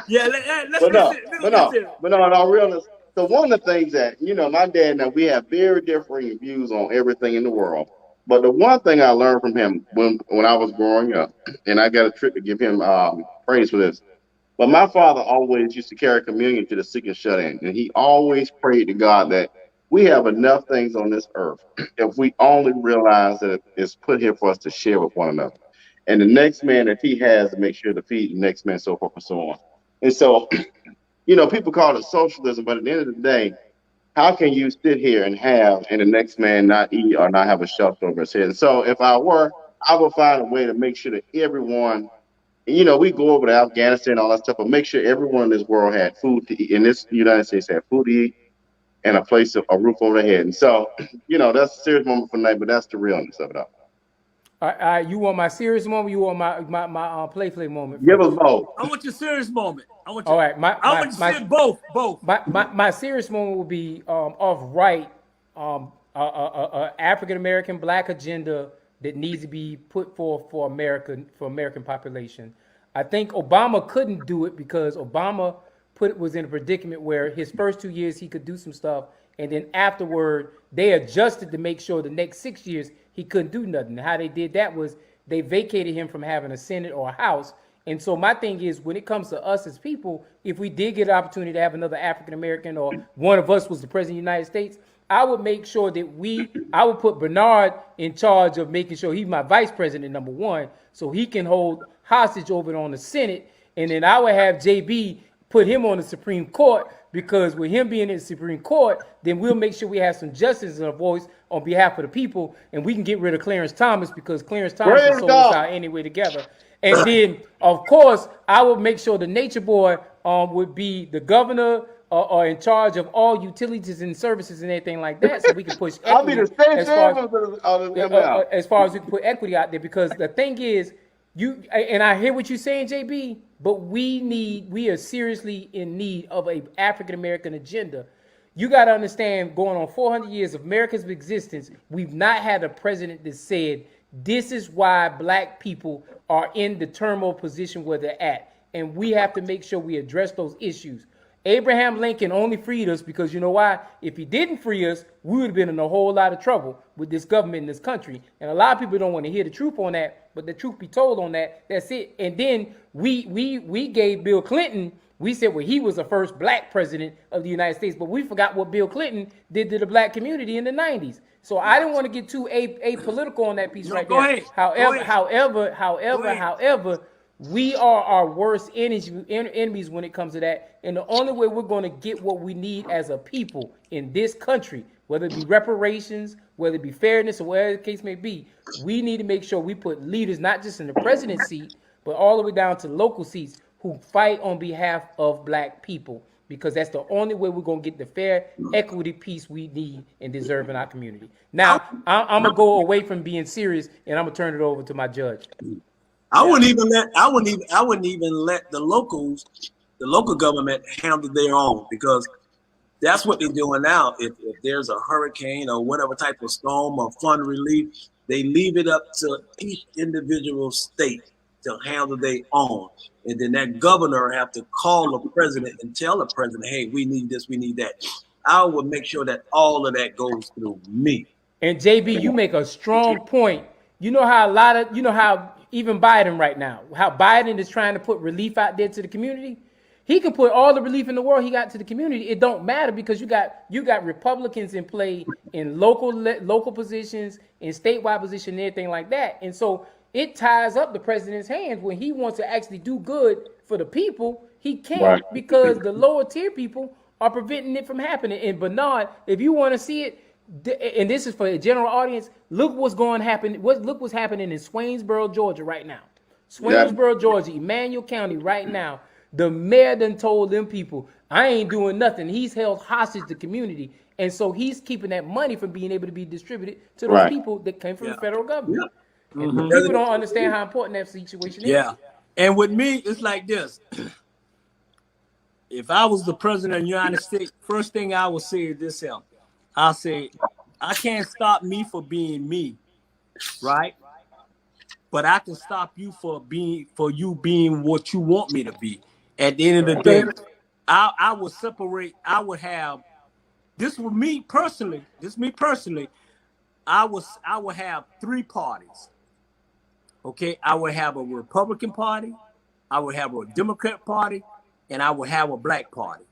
Yeah, let's but no, in all realness. So one of the things that, my dad and I, we have very differing views on everything in the world. But the one thing I learned from him when I was growing up, and I got a trick to give him praise for this. But my father always used to carry communion to the sick and shut in, and he always prayed to God that we have enough things on this earth if we only realize that it's put here for us to share with one another. And the next man that he has to make sure to feed the next man, so forth and so on. And so, people call it socialism, but at the end of the day, how can you sit here and the next man not eat or not have a shelter over his head? And so if I would find a way to make sure that everyone, we go over to Afghanistan and all that stuff, but make sure everyone in this world had food to eat. In this United States, had food to eat and a roof over their head. And so, that's a serious moment for tonight, but that's the realness of it all. All right, you want my serious moment? You want my play moment? Give us both. I want your serious moment. I want you both. My serious moment will be off-right, African American Black agenda that needs to be put forth for American population. I think Obama couldn't do it because Obama was in a predicament where his first 2 years he could do some stuff, and then afterward they adjusted to make sure the next 6 years he couldn't do nothing. How they did that was they vacated him from having a Senate or a House. And so my thing is, when it comes to us as people, if we did get an opportunity to have another African American or one of us was the president of the United States, I would make sure that I would put Bernard in charge of making sure he's my vice president, number one, so he can hold hostage over on the Senate. And then I would have JB put him on the Supreme Court, because with him being in the Supreme Court, then we'll make sure we have some justice and a voice on behalf of the people, and we can get rid of Clarence Thomas, because Clarence Thomas has sold us out anyway together. And then, of course, I would make sure the Nature Boy would be the governor or in charge of all utilities and services and everything like that, so we can push equity. I'll be the state as far as we can put equity out there, because the thing is, And I hear what you're saying, JB, but we are seriously in need of a African American agenda. You got to understand, going on 400 years of America's existence, we've not had a president that said, this is why black people are in the turmoil position where they're at. And we have to make sure we address those issues. Abraham Lincoln only freed us because you know why? If he didn't free us, we would have been in a whole lot of trouble with this government in this country. And a lot of people don't want to hear the truth on that, but the truth be told on that, that's it. And then we gave Bill Clinton, we said, well, he was the first black president of the United States, but we forgot what Bill Clinton did to the black community in the 90s. So I didn't want to get too apolitical on that piece right there. However, we are our worst enemies when it comes to that. And the only way we're going to get what we need as a people in this country, whether it be reparations, whether it be fairness, or whatever the case may be, we need to make sure we put leaders, not just in the presidency seat, but all the way down to local seats, who fight on behalf of black people. Because that's the only way we're going to get the fair equity piece we need and deserve in our community. Now, I'm going to go away from being serious, and I'm going to turn it over to my judge. I wouldn't even let the local government handle their own, because that's what they're doing now. If there's a hurricane or whatever type of storm or fund relief, they leave it up to each individual state to handle their own. And then that governor have to call the president and tell the president, hey, we need this, we need that. I will make sure that all of that goes through me. And JB, you make a strong point. You know how even Biden right now, how Biden is trying to put relief out there to the community. He can put all the relief in the world he got to the community. It don't matter, because you got Republicans in play in local positions, in statewide position, and everything like that. And so it ties up the president's hands when he wants to actually do good for the people. He can't, because the lower tier people are preventing it from happening. And Bernard, if you want to see it, and this is for a general audience, look what's going to happen. Look what's happening in Swainsboro, Georgia right now. Swainsboro, Georgia, Emmanuel County right now. The mayor done told them people, I ain't doing nothing. He's held hostage the community. And so he's keeping that money from being able to be distributed to those people that came from the federal government. And people don't understand how important that situation is. Yeah. And with me, it's like this. If I was the president of the United States, first thing I would say is this here. I'll say, I can't stop me for being me, right? But I can stop you for you being what you want me to be. At the end of the day, I would separate. I would have this with me personally. I would have three parties. Okay, I would have a Republican Party, I would have a Democrat Party, and I would have a Black Party.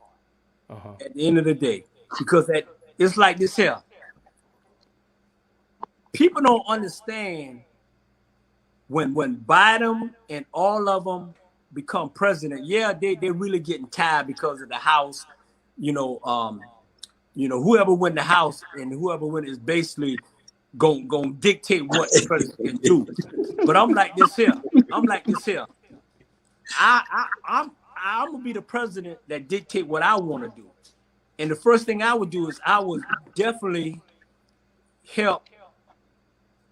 At the end of the day, because it's like this here. People don't understand when Biden and all of them become president. Yeah, they're really getting tired because of the House. Whoever win the House and whoever win is basically gonna dictate what the president can do. But I'm like this here. I'm gonna be the president that dictate what I want to do. And the first thing I would do is I would definitely help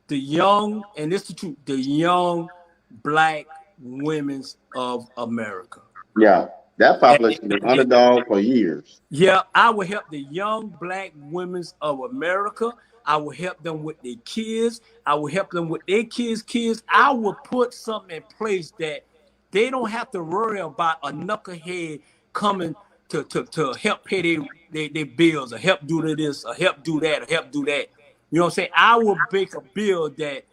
the young, and this is the truth, the young Black women of America. Yeah, that population been underdog for years. Yeah, I would help the young Black women of America. I will help them with their kids. I will help them with their kids' kids. I will put something in place that they don't have to worry about a knucklehead coming to help pay their bills, or help do this, or help do that, or help do that. You know what I'm saying? I will make a bill that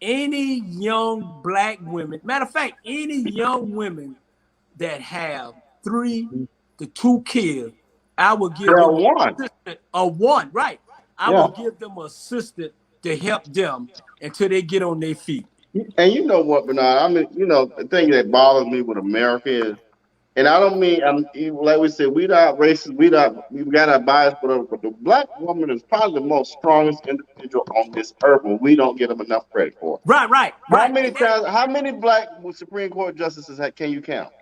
any young Black women, matter of fact, any young women that have 3 to 2 kids, I will give them one, right? I will give them an assistant to help them until they get on their feet. And you know what, Bernard? I mean, the thing that bothers me with America is, and I don't mean, like we said, we not racist, we got our bias, but the Black woman is probably the most strongest individual on this earth, and we don't give them enough credit for it. Right. How many Black Supreme Court justices can you count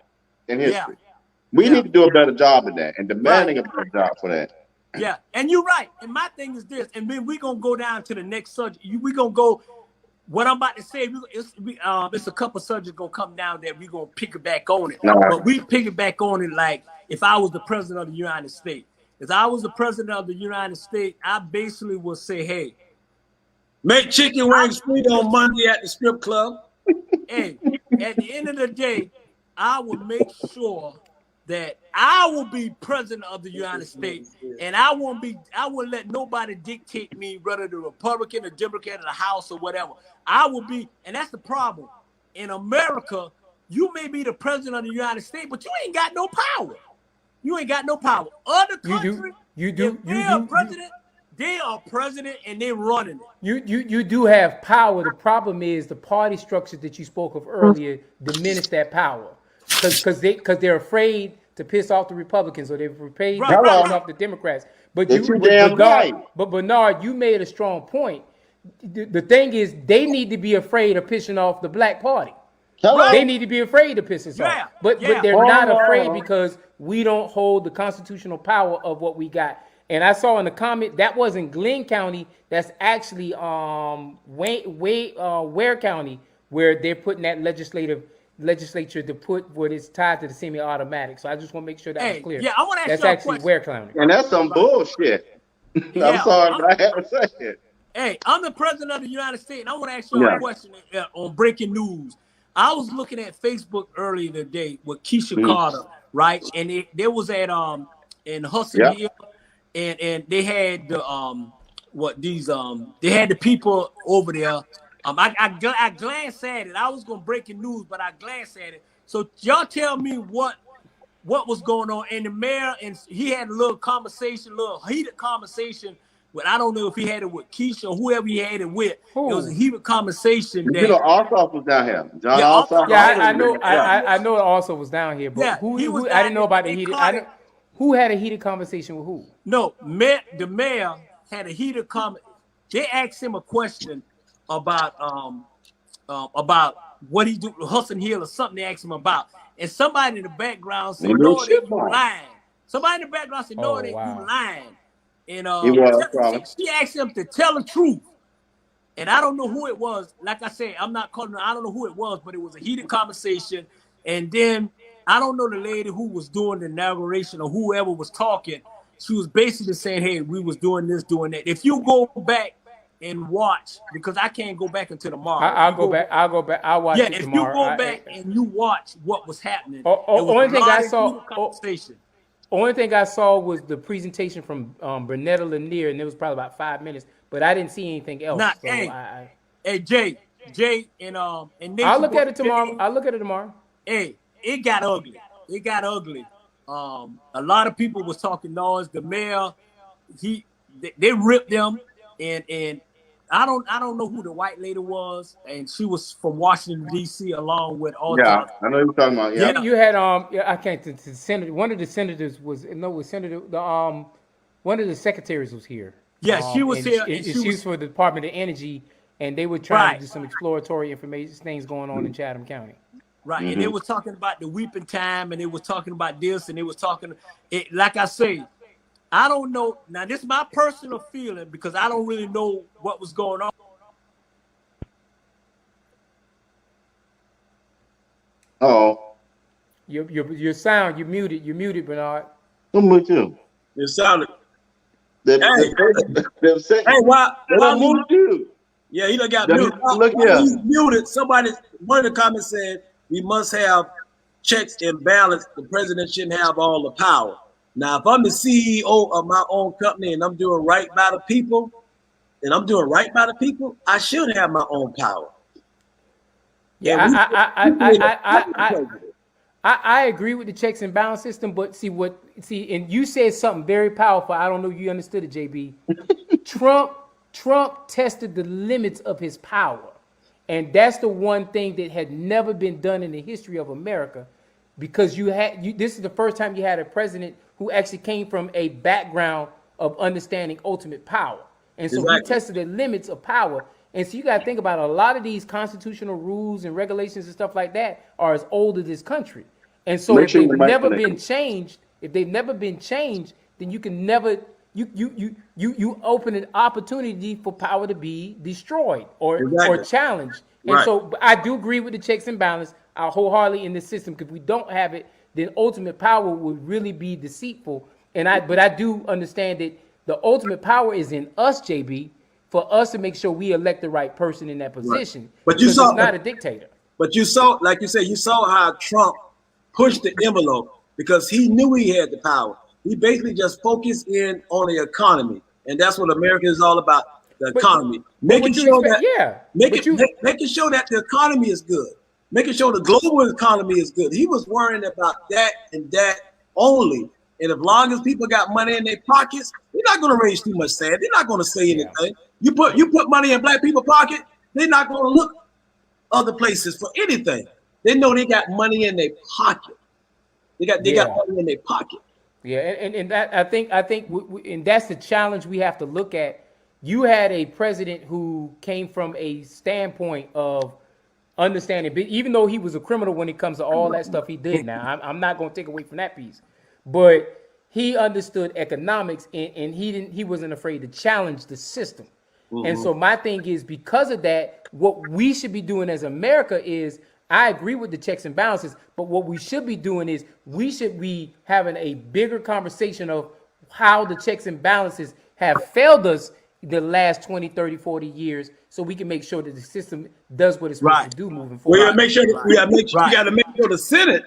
in history? We need to do a better job of that and demanding a better job for that. Yeah, and you're right. And my thing is this, and then we're going to go down to the next subject. We're going to go what I'm about to say, it's a couple subjects gonna come down that we're gonna pick it back on it. All right. But we pick it back on it like if I was the president of the United States. If I was the president of the United States, I basically would say, hey, make chicken wings free on Monday at the strip club. hey, at the end of the day, I will make sure that I will be president of the United States, and I won't let nobody dictate me, whether the Republican or Democrat in the House or whatever. I will be, and that's the problem. In America, you may be the president of the United States, but you ain't got no power. You ain't got no power. Other countries, president, they are president and they're running it. You do have power. The problem is the party structure that you spoke of earlier diminish that power because they're afraid to piss off the Republicans or they're afraid to piss off the Democrats. But Bernard, you made a strong point. The thing is, they need to be afraid of pissing off the Black Party. Hello? They need to be afraid to piss us off. But they're not afraid because we don't hold the constitutional power of what we got. And I saw in the comment that wasn't Glenn County. That's actually Ware County, where they're putting that legislature to put what is tied to the semi-automatic. So I just want to make sure that was clear. Yeah, I want to ask that's you a actually question. Ware County. And that's some bullshit. I'm sorry, but I have to say it. Hey, I'm the president of the United States, and I want to ask you a question on breaking news. I was looking at Facebook earlier today with Keisha Carter, right? And they was at in Hudson Hill, and they had the they had the people over there. I glanced at it. I was gonna breaking news, but I glanced at it. So y'all tell me what was going on. And the mayor, and he had a little heated conversation with, I don't know if he had it with Keisha or whoever he had it with. It was a heated conversation. Ossoff was down here. John Ossoff. Yeah, I know. I know it also was down here, but who I didn't know about the heated. Who had a heated conversation with who? No, the mayor had a heated comment. They asked him a question about what he do Hudson Hill or something. They asked him about, and somebody in the background said, "No, they you lying." Somebody in the background said, "No, they you lying." And she asked him to tell the truth. And I don't know who it was. Like I said, I'm not calling her. I don't know who it was, but it was a heated conversation. And then I don't know the lady who was doing the inauguration or whoever was talking. She was basically saying, "Hey, we was doing this, doing that." If you go back and watch, because I can't go back until tomorrow. I'll go back. I'll watch it tomorrow. If you go back and you watch what was happening, only thing I saw was the presentation from Bernetta Lanier, and it was probably about 5 minutes. But I didn't see anything else. Hey, Jay, and Nate, I'll look at it tomorrow. Hey, it got ugly. A lot of people was talking noise. The mayor, they ripped them, and I don't know who the white lady was, and she was from Washington D.C. along with all. Yeah, I know you're talking about. Yeah, you had I can't. The senator. One of the senators was Senator. One of the secretaries was here. Yeah, she was here. She was for the Department of Energy, and they were trying to do some exploratory things going on in Chatham County. Right, and they were talking about the weeping time, and they were talking about this, and they was talking. Like I say, I don't know. Now, this is my personal feeling because I don't really know what was going on. Oh, your sound. You're muted, Bernard. I'm with you. It sounded. Hey, why moved you? Yeah, he done got muted. Look here. He's muted. One of the comments said we must have checks and balance. The president shouldn't have all the power. Now, if I'm the CEO of my own company and I'm doing right by the people, I should have my own power. Yeah, I agree with the checks and balance system, but and you said something very powerful. I don't know if you understood it, JB. Trump tested the limits of his power, and that's the one thing that had never been done in the history of America, because this is the first time you had a president who actually came from a background of understanding ultimate power, and so he tested the limits of power. And so you got to think about a lot of these constitutional rules and regulations and stuff like that are as old as this country. And so if they've never been changed, then you you open an opportunity for power to be destroyed or Exactly. challenged. And Right. so I do agree with the checks and balance. I wholeheartedly in the system, because if we don't have it, then ultimate power would really be deceitful. But I do understand that the ultimate power is in us, JB, for us to make sure we elect the right person in that position. But you because saw- it's not a dictator. But you saw, like you said, you saw how Trump pushed the envelope because he knew he had the power. He basically just focused in on the economy, and that's what America is all about: the economy. Making sure that making sure that the economy is good, making sure the global economy is good. He was worrying about that and that only. And as long as people got money in their pockets, they're not going to raise too much sand. They're not going to say anything. You put money in black people's pocket, they're not going to look other places for anything. They know they got money in their pocket. They got money in their pocket. Yeah, and that I think and that's the challenge we have to look at. You had a president who came from a standpoint of understanding, even though he was a criminal when it comes to all that stuff he did. Now, I'm not going to take away from that piece, but he understood economics, and he wasn't afraid to challenge the system. And so my thing is, because of that, what we should be doing as America is, I agree with the checks and balances, but what we should be doing is we should be having a bigger conversation of how the checks and balances have failed us the last 20, 30, 40 years, so we can make sure that the system does what it's supposed to do moving forward. We got to make sure you got to make sure the Senate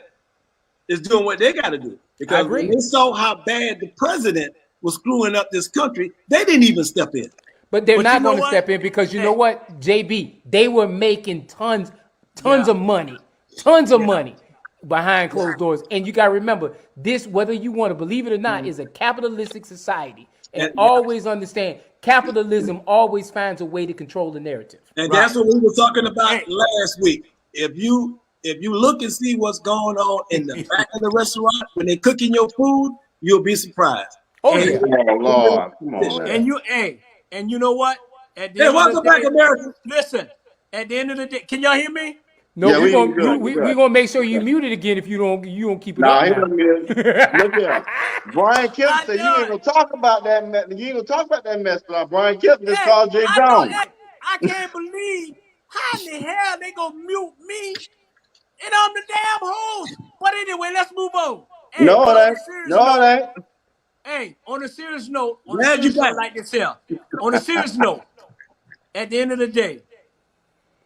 is doing what they got to do. Because when they saw how bad the president was screwing up this country, they didn't even step in. But they're not going to step in because you know what, JB, they were making tons of money behind closed doors. And you got to remember, this, whether you want to believe it or not, is a capitalistic society. And always understand, capitalism always finds a way to control the narrative. And that's what we were talking about last week. If you look and see what's going on in the back of the restaurant when they're cooking your food, you'll be surprised. Oh, yeah. Oh, Lord. Come on, man. And you know what? At the end of the day, America. Listen, at the end of the day, can y'all hear me? No, we're gonna make sure you mute it again if you don't keep it up. He doesn't get it. Look here. Brian Kemp said you ain't gonna talk about that mess. You ain't gonna talk about that mess, but Brian Kemp just called Jay Jones. I can't believe how in the hell they gonna mute me and I'm the damn host. But anyway, let's move on. Hey, No, it ain't. Hey, on a serious note, like this here. On a serious note, at the end of the day,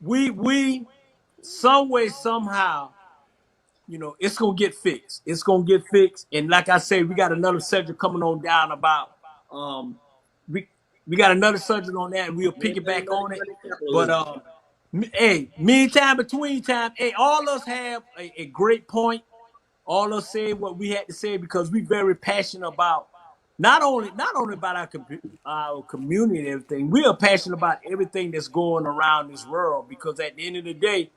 we some way, somehow, it's gonna get fixed. It's gonna get fixed. And like I say, we got another subject coming on down about we got another subject on that, and we'll pick it back on it. But meantime, between time, all us have a great point. All us say what we had to say because we're very passionate about not only about our community and everything. We are passionate about everything that's going around this world because at the end of the day,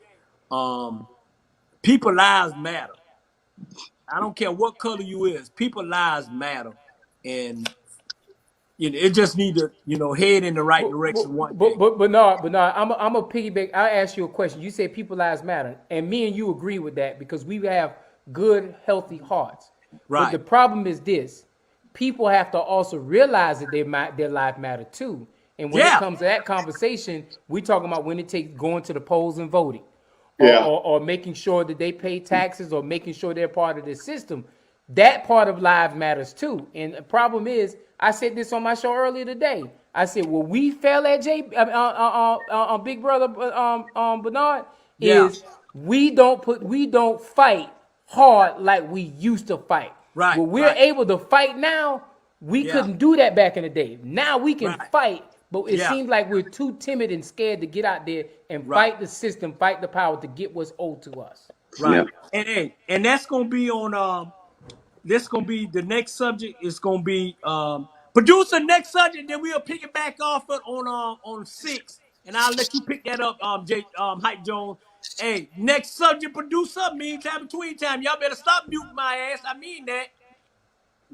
people lives matter. I don't care what color you is. People lives matter, and it just need to head in the right direction. But no, I'm a piggyback. I ask you a question. You say people lives matter, and me and you agree with that because we have good, healthy hearts. Right. But the problem is this: people have to also realize that their life matter too. And when it comes to that conversation, we talking about when it takes going to the polls and voting, or making sure that they pay taxes, or making sure they're part of the system. That part of lives matters too. And the problem is, I said this on my show earlier today. I said, well, we fell at Big Brother Bernard is we don't fight hard like we used to fight. Right. Well, we're able to fight now. We couldn't do that back in the day. Now we can fight, but it seems like we're too timid and scared to get out there and fight the system, fight the power to get what's owed to us. Right. Yeah. And that's gonna be on this gonna be the next subject. Is gonna be producer next subject. Then we'll pick it back off it on 6, and I'll let you pick that up, Hype Jones. Hey, next subject, producer. Meantime, between time, y'all better stop muting my ass. I mean that.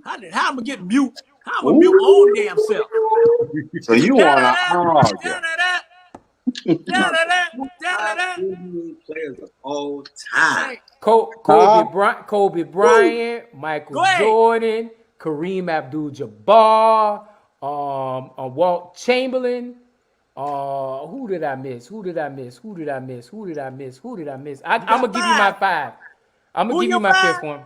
How I'm gonna get mute? How I'm gonna mute my own damn self? So you wanna argue? Players of all time. Kobe Bryant, Michael Jordan, Kareem Abdul-Jabbar, Walt Chamberlain. Who did I miss? I'm gonna give you my 5. I'm gonna give you my 5th one.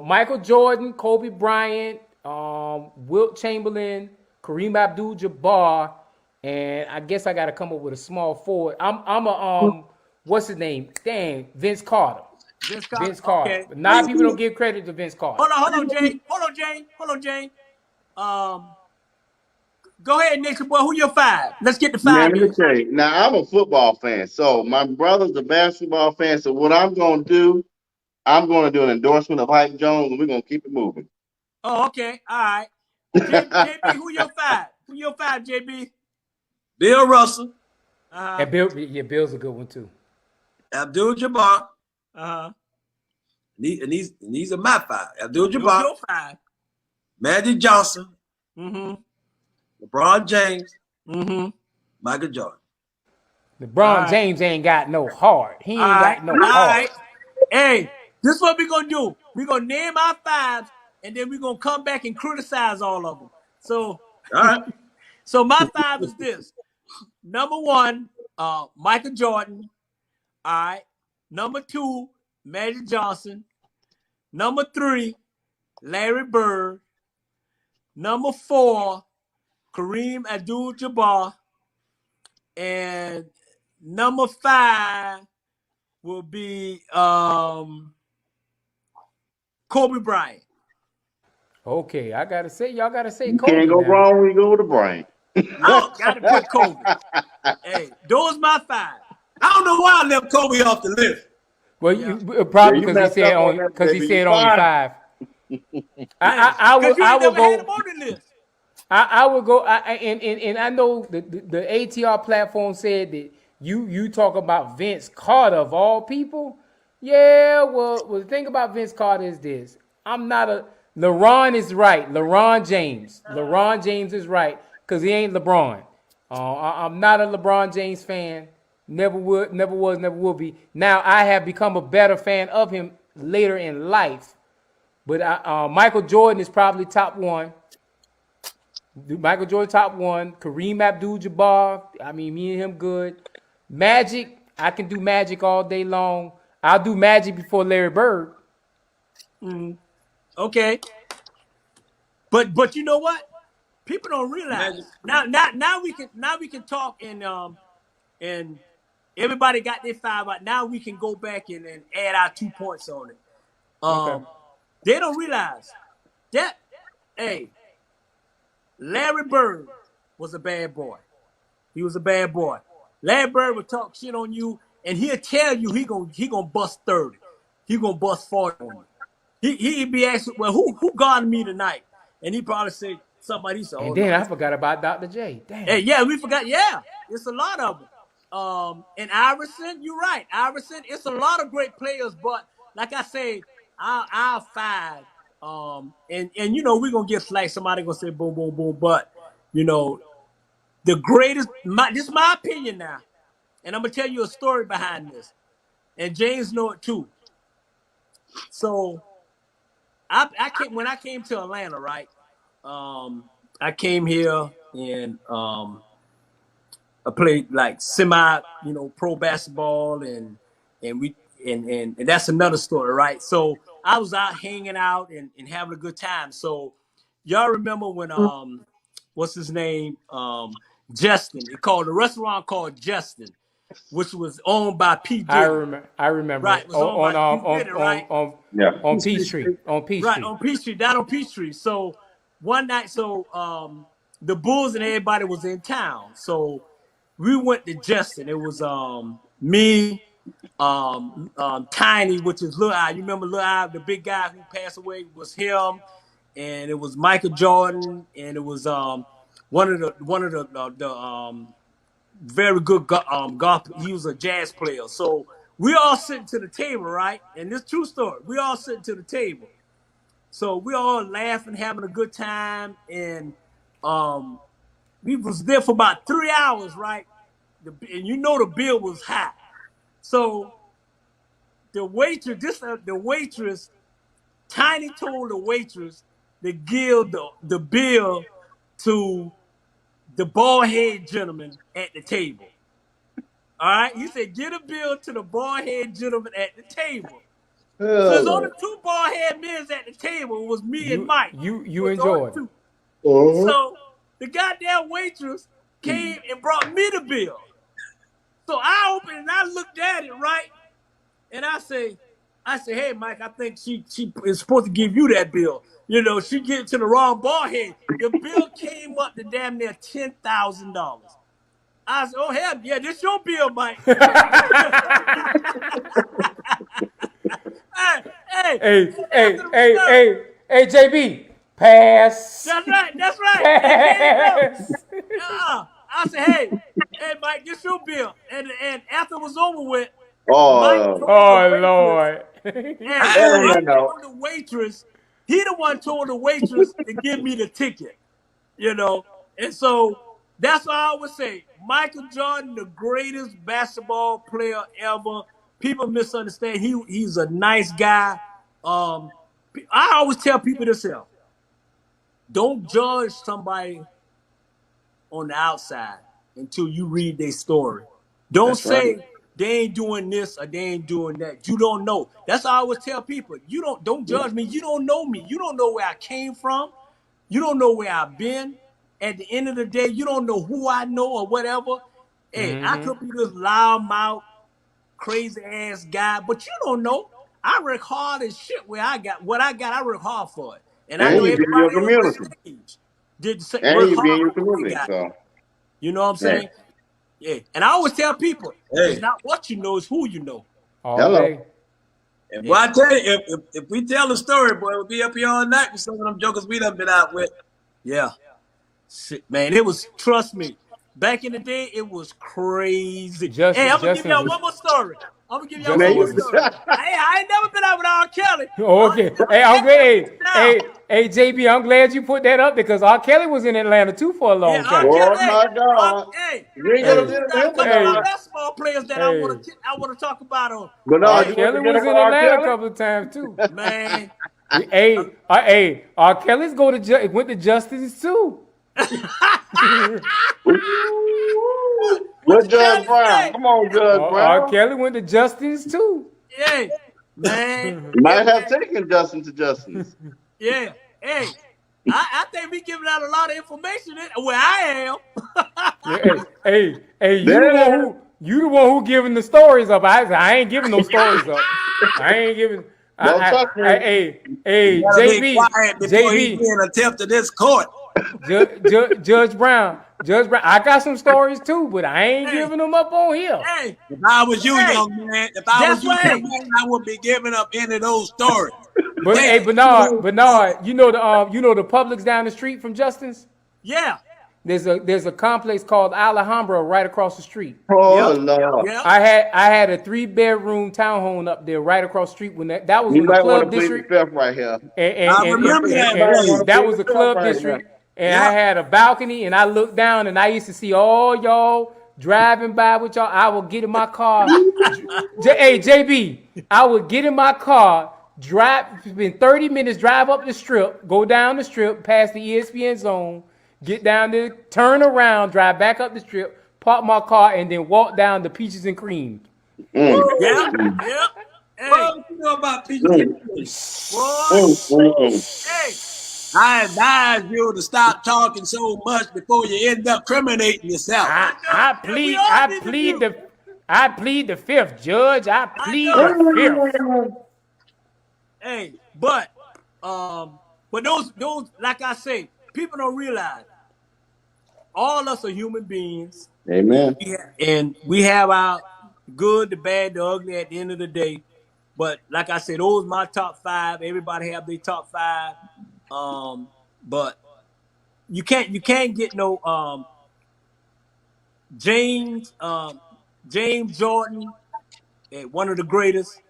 Michael Jordan, Kobe Bryant, Wilt Chamberlain, Kareem Abdul-Jabbar, and I guess I got to come up with a small forward. I'm a what's his name? Dang, Vince Carter. Vince Carter. Okay. But now people don't give credit to Vince Carter. Hold on, Jane. Go ahead, Nation boy. Who your 5? Let's get the 5. Man, let me tell you. Now, I'm a football fan, so my brother's a basketball fan. So what I'm going to do, I'm going to do an endorsement of Hype Jones, and we're going to keep it moving. Oh, okay. All right. JB, who your 5? Who your 5, JB? Bill Russell. And Bill's a good one too. Abdul-Jabbar. Uh-huh. And these are my 5. Abdul-Jabbar. Your 5. Magic Johnson. Mm-hmm. LeBron James. Mm-hmm. Michael Jordan. LeBron James ain't got no heart. He ain't got no heart. Right. Hey, this is what we're going to do. We're going to name our 5s, and then we're going to come back and criticize all of them. So, all right. So my 5 is this. Number 1, Michael Jordan. All right. Number 2, Magic Johnson. Number 3, Larry Bird. Number 4, Kareem Abdul-Jabbar. And number 5 will be Kobe Bryant. Okay, y'all gotta say You Kobe. can't go now. wrong when you go with the Bryant. No, gotta put Kobe. Hey, those my 5. I don't know why I left Kobe off the list. Well, you probably you because he messed said up on only that, because he baby. said You only fine. 5. I will Had go. him on the list. I will go. And I know the ATR platform said that you talk about Vince Carter of all people. Yeah, well, the thing about Vince Carter is this. I'm not a LeBron is right. LeBron James is right because he ain't LeBron. I'm not a LeBron James fan. Never was, never will be. Now I have become a better fan of him later in life. But Michael Jordan is probably top 1. Michael Jordan top 1. Kareem Abdul-Jabbar. I mean, me and him good. Magic. I can do Magic all day long. I'll do Magic before Larry Bird. Okay. But you know what? People don't realize. Now we can talk and everybody got their 5 out. Now we can go back and add our 2 points on it. Okay. They don't realize that, hey, Larry Bird was a bad boy. He was a bad boy. Larry Bird would talk shit on you, and he'll tell you he gonna bust 30. He gonna bust 40 on you. He'd be asking, well, who guarded me tonight? And he probably say somebody. Said, And then I forgot about Dr. J. Damn. Hey, yeah, we forgot. Yeah, it's a lot of them. And Iverson, you're right. Iverson, it's a lot of great players, but like I say, our 5. And you know we're gonna get flagged. Somebody gonna say boom, boom, boom. But you know, the greatest. This is my opinion now, and I'm gonna tell you a story behind this. And James know it too. So, when I came to Atlanta, right? I came here and I played like semi, pro basketball, and that's another story, right? So I was out hanging out and having a good time. So y'all remember when what's his name? Justin. It called the restaurant called Justin, which was owned by P. Diddy. I remember. Right, it was owned by P. Diddy, right? On Peachtree. On Peachtree. Right, on Peachtree, down on Peachtree. So one night, the Bulls and everybody was in town. So we went to Justin. It was me, Tiny, which is Lil I. You remember Lil I, the big guy who passed away, was him, and it was Michael Jordan, and it was one of the very good golf. He was a jazz player. So we all sitting to the table, right? And this true story. We all sitting to the table. So we all laughing, having a good time, and we was there for about 3 hours, right? And you know the bill was high. So the waitress, Tiny told the waitress to give the bill to the bald head gentleman at the table. All right, he said, get a bill to the bald head gentleman at the table. So there's only two bald head men at the table. It was me and Mike. You and Jordan. So the goddamn waitress came and brought me the bill. So I opened and I looked at it, right? And I say, hey, Mike, I think she is supposed to give you that bill. You know, she get it to the wrong bald head. The bill came up to damn near $10,000. I said, oh, hell, yeah, this your bill, Mike. Hey, JB, pass. That's right. Pass. I said, hey, Mike, this your bill. And after it was over with, Lord. The waitress, he the one told the waitress to give me the ticket, you know. And so that's what I always say. Michael Jordan, the greatest basketball player ever. People misunderstand. He's a nice guy. I always tell people this here. Don't judge somebody on the outside until you read their story. Don't say they ain't doing this or they ain't doing that. You don't know. That's what I always tell people. Don't judge me. You don't know me. You don't know where I came from. You don't know where I've been. At the end of the day, you don't know who I know or whatever. Hey, I could be this loudmouth, crazy ass guy, but you don't know. I work hard as shit where I got what I got. I work hard for it. And I know everybody on the stage did the same. And you be in your community, so. You know what I'm saying? Yeah. And I always tell people, it's not what you know, it's who you know. Hello. And boy, I tell you, if we tell the story, boy, we'll be up here all night with some of them jokers we done been out with. Yeah. Shit, man, it was, trust me, back in the day, it was crazy. Hey, I'm going to give y'all one more story. I ain't never been out with R. Kelly. Okay. Hey, I'm great. Hey, JB, I'm glad you put that up because R. Kelly was in Atlanta too for a long time. Oh my God! Basketball players that I want to talk about on. But no, R. Kelly was in Atlanta a couple of times too. Man. R. Kelly's went to Justice too. What Judge Brown? Come on, Judge Brown. R. Kelly went to Justice too. Yeah, man. Might have taken Justin to Justice. Yeah. Hey, I think we giving out a lot of information where I am. Hey, you the one who giving the stories up. I ain't giving no stories up. I ain't giving. Hey, JB, an attempt to this court. Judge Brown, I got some stories too, but I ain't giving them up on here. Hey, if I was you, young man, I would be giving up any of those stories. But hey, Bernard, you know the Publix down the street from Justin's? Yeah. There's a complex called Alhambra right across the street. Oh Lord! Yep. I had a 3-bedroom townhome up there right across the street when that was in the club district. Right here. And I remember that was the club district. And I had a balcony, and I looked down, and I used to see all y'all driving by with y'all. I would get in my car. Hey, JB, I would get in my car, spend 30 minutes, drive up the strip, go down the strip, past the ESPN zone, get down there, turn around, drive back up the strip, park my car, and then walk down the Peaches and Cream. Yeah. Hey. What you know about Peaches and Cream? Hey. I advise you to stop talking so much before you end up criminating yourself. I plead the fifth, Judge. I plead the fifth. Hey, but those like I say, people don't realize all of us are human beings. Amen. And we have our good, the bad, the ugly at the end of the day. But like I said, those are my top 5. Everybody have their top 5. But you can't get no James Jordan, one of the greatest.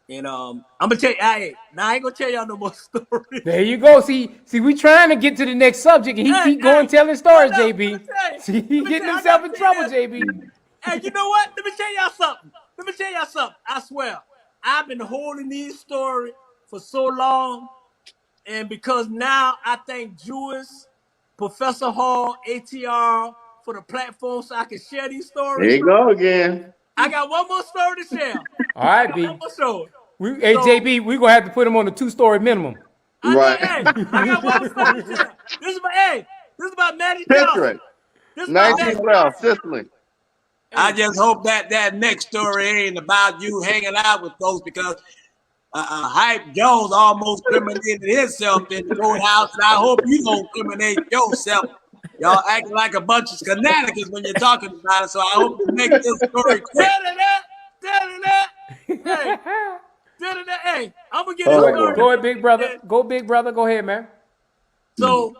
And I'm gonna tell you, I ain't gonna tell y'all no more stories. There you go. See, we trying to get to the next subject, and he keep going telling stories, JB. See, he getting himself in trouble, JB. Hey, you know what? Let me tell y'all something. I swear, I've been holding these stories for so long. And because now I thank Jewis, Professor Hall, ATR for the platform so I can share these There stories. you go again. I got one more story to share. All right, One B. more story. Hey, So- JB, we're going to have to put him on a 2-story minimum. I know, Right. hey, I got one more story to share. This is about Magic Johnson. Citrus. This is about 19 Magic well, Johnson. Sicily. I just hope that next story ain't about you hanging out with folks because Hype Jones almost criminated himself in the courthouse, and I hope you don't criminate yourself. Y'all acting like a bunch of shenanigans when you're talking about it, so I hope you make this story quick. Hey, I'm gonna get Oh, this boy. story. Go ahead, big brother. Go, big brother. Go ahead, man. So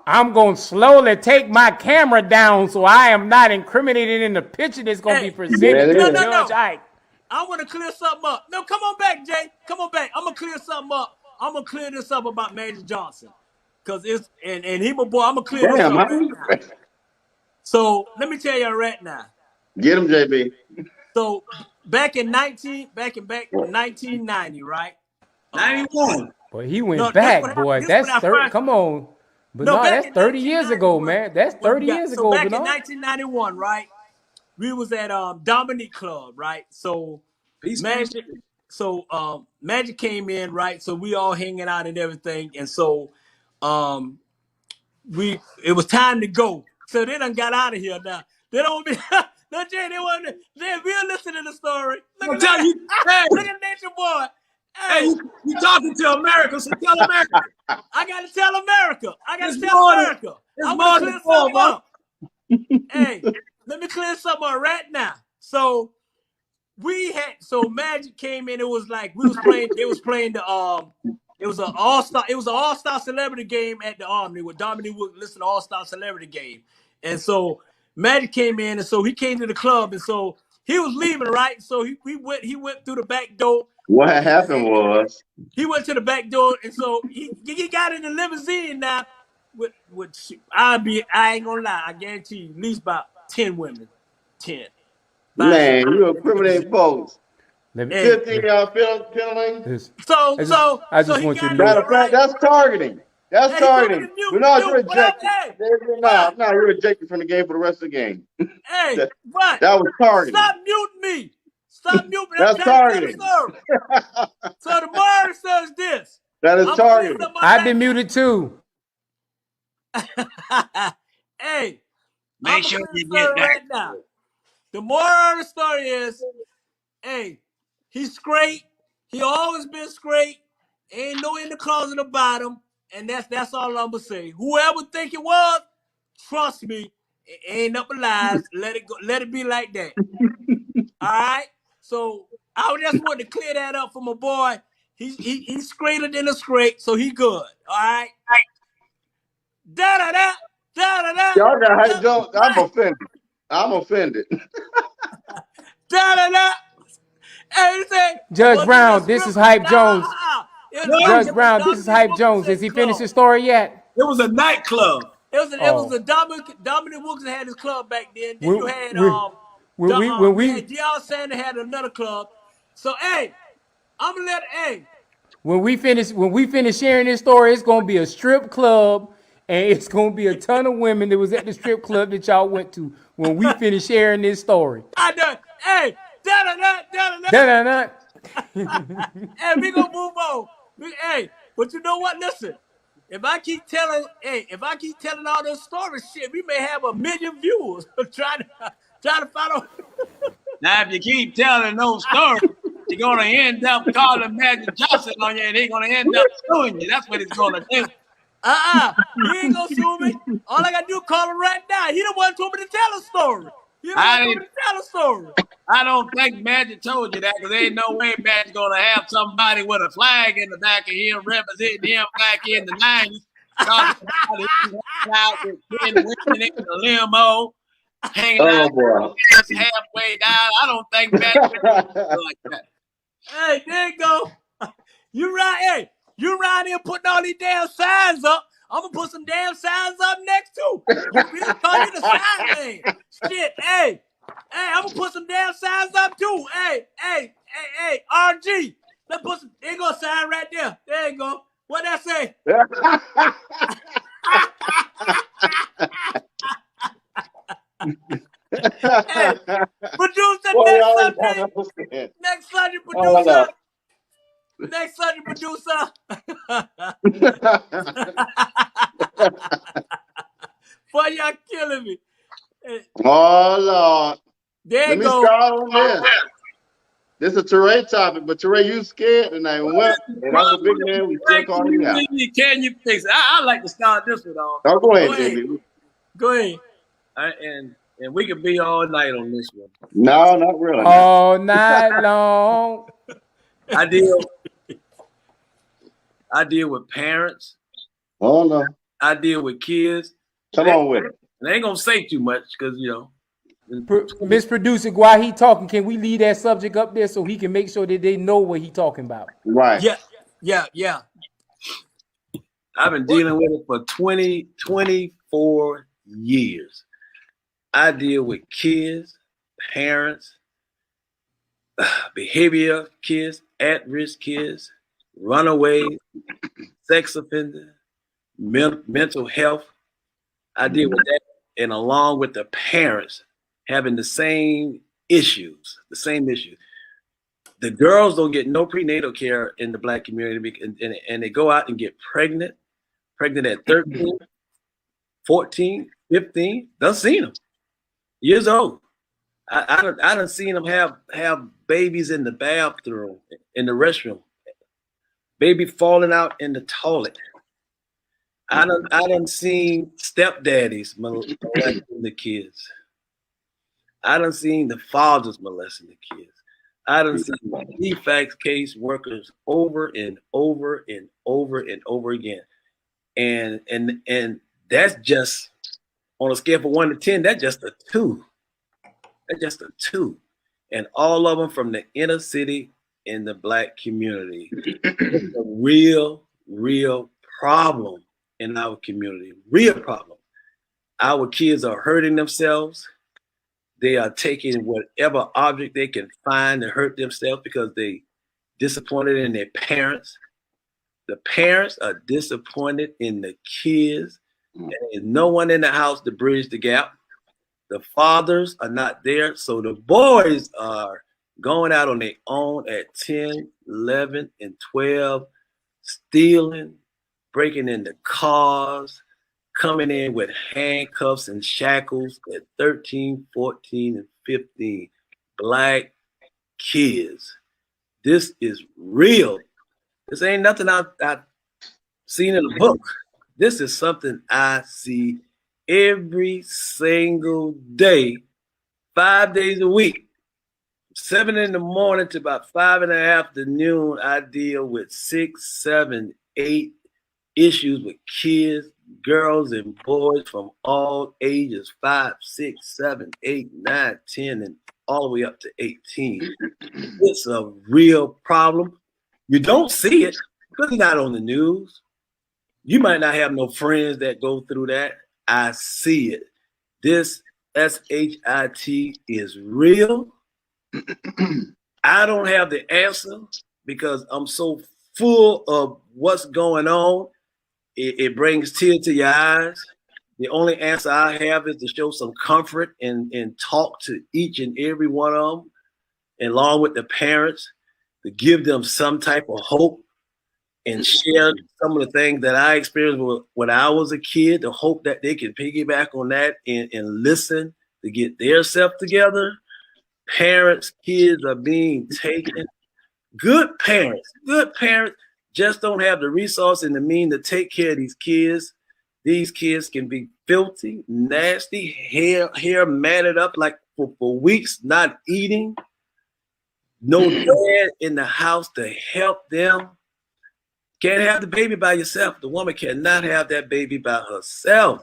I'm going to slowly take my camera down so I am not incriminated in the picture that's going to Hey, be presented yeah, to it is. Judge Ike. I want to clear something up. No, come on back, Jay. Come on back. I'm gonna clear something up. I'm gonna clear this up about Magic Johnson, cause it's and he my boy. I'm gonna clear this Damn, up man. right now. So let me tell you right now. Get him, JB. So back in 1990, right? 91. Boy, he went No, this back, what boy. happened. This That's when I 30. first- Come on. But No, no, back that's in 30 years ago, 1991, man. That's when 30 we got- years so ago, back in Bernard. 1991, right? We was at Dominique Club, right? So Peace, Magic, Magic came in, right? So we all hanging out and everything, and so it was time to go. So they done got out of here now. They don't be no Jay, they will listen to the story. Look I'm telling you, hey, look at Nature Boy. hey, you talking to America, so tell America. I gotta tell America. It's Tell more than- America. it's I'm more gonna than clear four, something bro. up. Hey, let me clear something up right now. So Magic came in. It was like we was playing. They was playing the It was an all-star celebrity game at the Omni with Dominique would listen to all-star celebrity game, and so Magic came in, and so he came to the club, and so he was leaving, right? So he went through the back door. What had happened was He went to the back door, and so he got in the limousine now. I ain't gonna lie, I guarantee you, at least about 10 women, 10. man, you incriminate folks. Let me, 15 y'all feeling? this- So I just he want you got to in know. Matter of fact, that's targeting. That's Hey, targeting. you mute, But no, you're mute. What up, ejected. hey? No, you're ejected from the game for the rest of the game. Hey, That- what? That was targeting. Stop muting me. Stop muting me. I'm That's trying to tell targeting. the story. So the moral says this. That is I'm targeting. I've been muted too. Hey, Make sure you get that. right now. The moral of the story is, hey, he's straight. He always been straight. Ain't no in the closet about him. And that's all I'm gonna say. Whoever think it was, trust me, it ain't up lies. Let it go. Let it be like that. All right. So I just want to clear that up for my boy. He's straighter than a straight, so he good. All right. Da da da da da da. Y'all got hype Jones. I'm offended. Da da da. Hey, say, Judge Brown, this is Hype Jones. Judge Brown, this is Hype Jones. Has he finished his story yet? It was a nightclub. It was a Dominic Wilkins had his club back then. Then you had when Deion Sanders had another club. So hey, I'm gonna let when we finish sharing this story, it's gonna be a strip club, and it's gonna be a ton of women that was at the strip club that y'all went to when we finish sharing this story. I done hey da da da da da. Da-da-da. Hey, we gonna move on. Hey, but you know what? Listen, if I keep telling all those stories, shit, we may have 1 million viewers trying to find out. Now, if you keep telling those stories, you're gonna end up calling Magic Johnson on you, and they're gonna end up suing you. That's what it's gonna do. He ain't gonna sue me. All I gotta do is call him right now. He the one told me to tell a story. He the one told me to tell a story. I don't think Magic told you that because there ain't no way Magic's gonna have somebody with a flag in the back of him representing him back in the 90s. Talking about it, out with 10 women in the limo, hanging out boy. just halfway down. I don't think Magic like that. Hey, there you go. You right here putting all these damn signs up. I'm gonna put some damn signs up next too. We can call you the sign man. Shit, hey, I'm gonna put some damn signs up too. Hey, RG, Let's put some, there you go, sign right there. There you go. What that say? Hey, producer, Boy, next y'all ain't Sunday. got no sense. Next Sunday, Oh, producer. no. Next Sunday, producer. Boy, y'all killing me. Hey, Oh, Lord. there Let you me go. start on this. This is a Teray topic, but Teray, you scared tonight. Well, and I'm a big man. We still calling you out. Can you fix it? I like to start this one off. Oh, go ahead, Go ahead. JB. Go ahead. And we can be all night on this one. No, not really. All night long. I deal with parents. Oh, no. I deal with kids. Come on with it. And I ain't gonna say too much because Miss Producer, while he talking, can we leave that subject up there so he can make sure that they know what he talking about? Right. Yeah. I've been dealing with it for 24 years. I deal with kids, parents, behavior kids, at-risk kids, runaways, sex offenders, mental health. I deal with that, and along with the parents having the same issues. The girls don't get no prenatal care in the Black community, and they go out and get pregnant at 13, 14, 15. Done seen them years old. I done seen them have babies in the bathroom, in the restroom, baby falling out in the toilet. I done seen stepdaddies molesting the kids. I done seen the fathers molesting the kids. I done seen defects case workers over and over and over and over again. And that's just on a scale from 1 to 10, that's just a 2. That's just a 2. And all of them from the inner city in the Black community. It's a real problem in our community. Real problem. Our kids are hurting themselves. They are taking whatever object they can find to hurt themselves because they disappointed in their parents. The parents are disappointed in the kids. There's no one in the house to bridge the gap. The fathers are not there. So the boys are going out on their own at 10, 11, and 12, stealing, breaking into cars, coming in with handcuffs and shackles at 13, 14, and 15. Black kids. This is real. This ain't nothing I've seen in a book. This is something I see every single day, 5 days a week. 7 in the morning to about 5 in the afternoon, I deal with 6, 7, 8 issues with kids, girls, and boys from all ages, 5, 6, 7, 8, 9, 10, and all the way up to 18. It's a real problem. You don't see it because it's not on the news. You might not have no friends that go through that. I see it. This SHIT is real. I don't have the answer because I'm so full of what's going on. It brings tears to your eyes. The only answer I have is to show some comfort and talk to each and every one of them, along with the parents, to give them some type of hope and share some of the things that I experienced when I was a kid, the hope that they can piggyback on that and listen to get their self together. Parents, kids are being taken. Good parents just don't have the resource and the means to take care of these kids. These kids can be filthy, nasty, hair matted up like for weeks, not eating. No dad in the house to help them. Can't have the baby by yourself. The woman cannot have that baby by herself.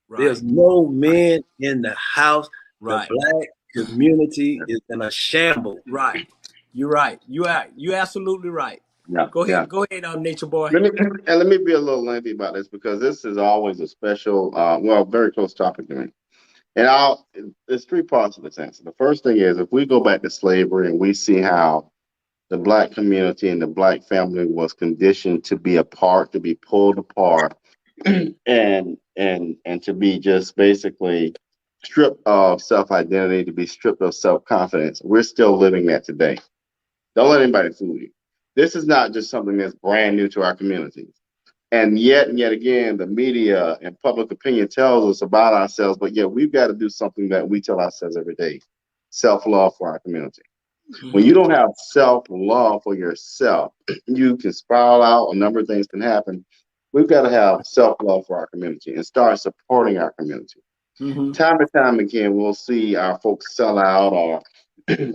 Right. There's no men in the house. Right. The Black community is in a shambles. Right. You're right. You're absolutely right. Yeah. Go ahead. Yeah. Go ahead, Nature Boy. Let me be a little lengthy about this because this is always a special, very close topic to me. And there's 3 parts of this answer. The first thing is if we go back to slavery and we see how the Black community and the Black family was conditioned to be apart, to be pulled apart, and to be just basically stripped of self-identity, to be stripped of self-confidence. We're still living that today. Don't let anybody fool you. This is not just something that's brand new to our communities. And yet again, the media and public opinion tells us about ourselves, but yet we've got to do something that we tell ourselves every day: self-love for our community. When you don't have self-love for yourself, you can spiral out. A number of things can happen. We've got to have self-love for our community and start supporting our community. Time and time again, we'll see our folks sell out, or